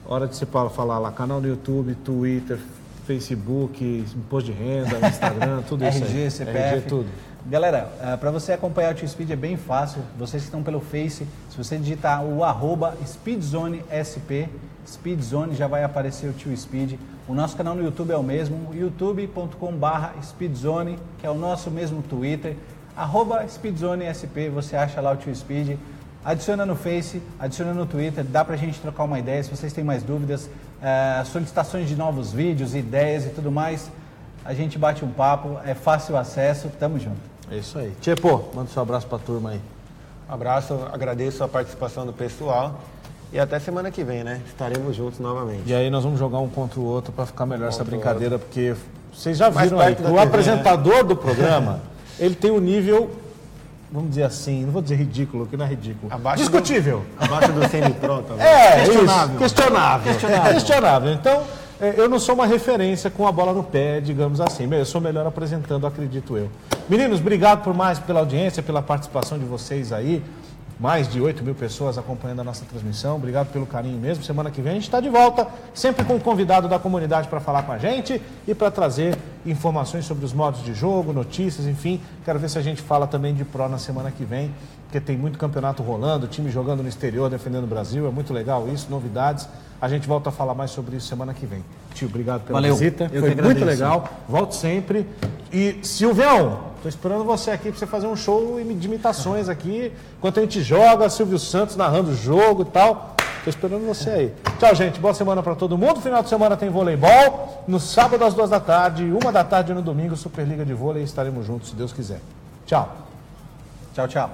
hora de você falar lá, canal no YouTube, Twitter, Facebook, imposto de renda, Instagram, tudo isso RG, aí. CPF. RG, tudo. Galera, para você acompanhar o Tio Speed é bem fácil. Vocês que estão pelo Face, se você digitar o @SpeedZoneSP, SpeedZone, já vai aparecer o Tio Speed. O nosso canal no YouTube é o mesmo, youtube.com/SpeedZone, que é o nosso mesmo Twitter. @SpeedZoneSP, você acha lá o Tio Speed. Adiciona no Face, adiciona no Twitter, dá pra gente trocar uma ideia. Se vocês têm mais dúvidas, solicitações de novos vídeos, ideias e tudo mais, a gente bate um papo, é fácil acesso, tamo junto. É isso aí. Tchepo, manda seu abraço pra turma aí. Abraço, agradeço a participação do pessoal e até semana que vem, né? Estaremos juntos novamente. E aí nós vamos jogar um contra o outro para ficar melhor essa brincadeira, porque vocês já viram Mais aí, perto da o TV, apresentador do programa, ele tem um nível, vamos dizer assim, não vou dizer ridículo, que não é ridículo, discutível. Abaixo do semi-pronto. Questionável. Então, eu não sou uma referência com a bola no pé, digamos assim. Eu sou melhor apresentando, acredito eu. Meninos, obrigado pela audiência, pela participação de vocês aí. Mais de 8 mil pessoas acompanhando a nossa transmissão. Obrigado pelo carinho mesmo. Semana que vem a gente está de volta, sempre com um convidado da comunidade para falar com a gente e para trazer informações sobre os modos de jogo, notícias, enfim. Quero ver se a gente fala também de Pro na semana que vem, porque tem muito campeonato rolando, time jogando no exterior, defendendo o Brasil. É muito legal isso, novidades. A gente volta a falar mais sobre isso semana que vem. Tio, obrigado pela visita. Foi muito legal. Volte sempre. E, Silvião, estou esperando você aqui para você fazer um show de imitações aqui, enquanto a gente joga, Silvio Santos narrando o jogo e tal. Estou esperando você aí. Tchau, gente. Boa semana para todo mundo. Final de semana tem voleibol. No sábado às 2 da tarde, 1 da tarde no domingo, Superliga de Vôlei. Estaremos juntos, se Deus quiser. Tchau. Tchau, tchau.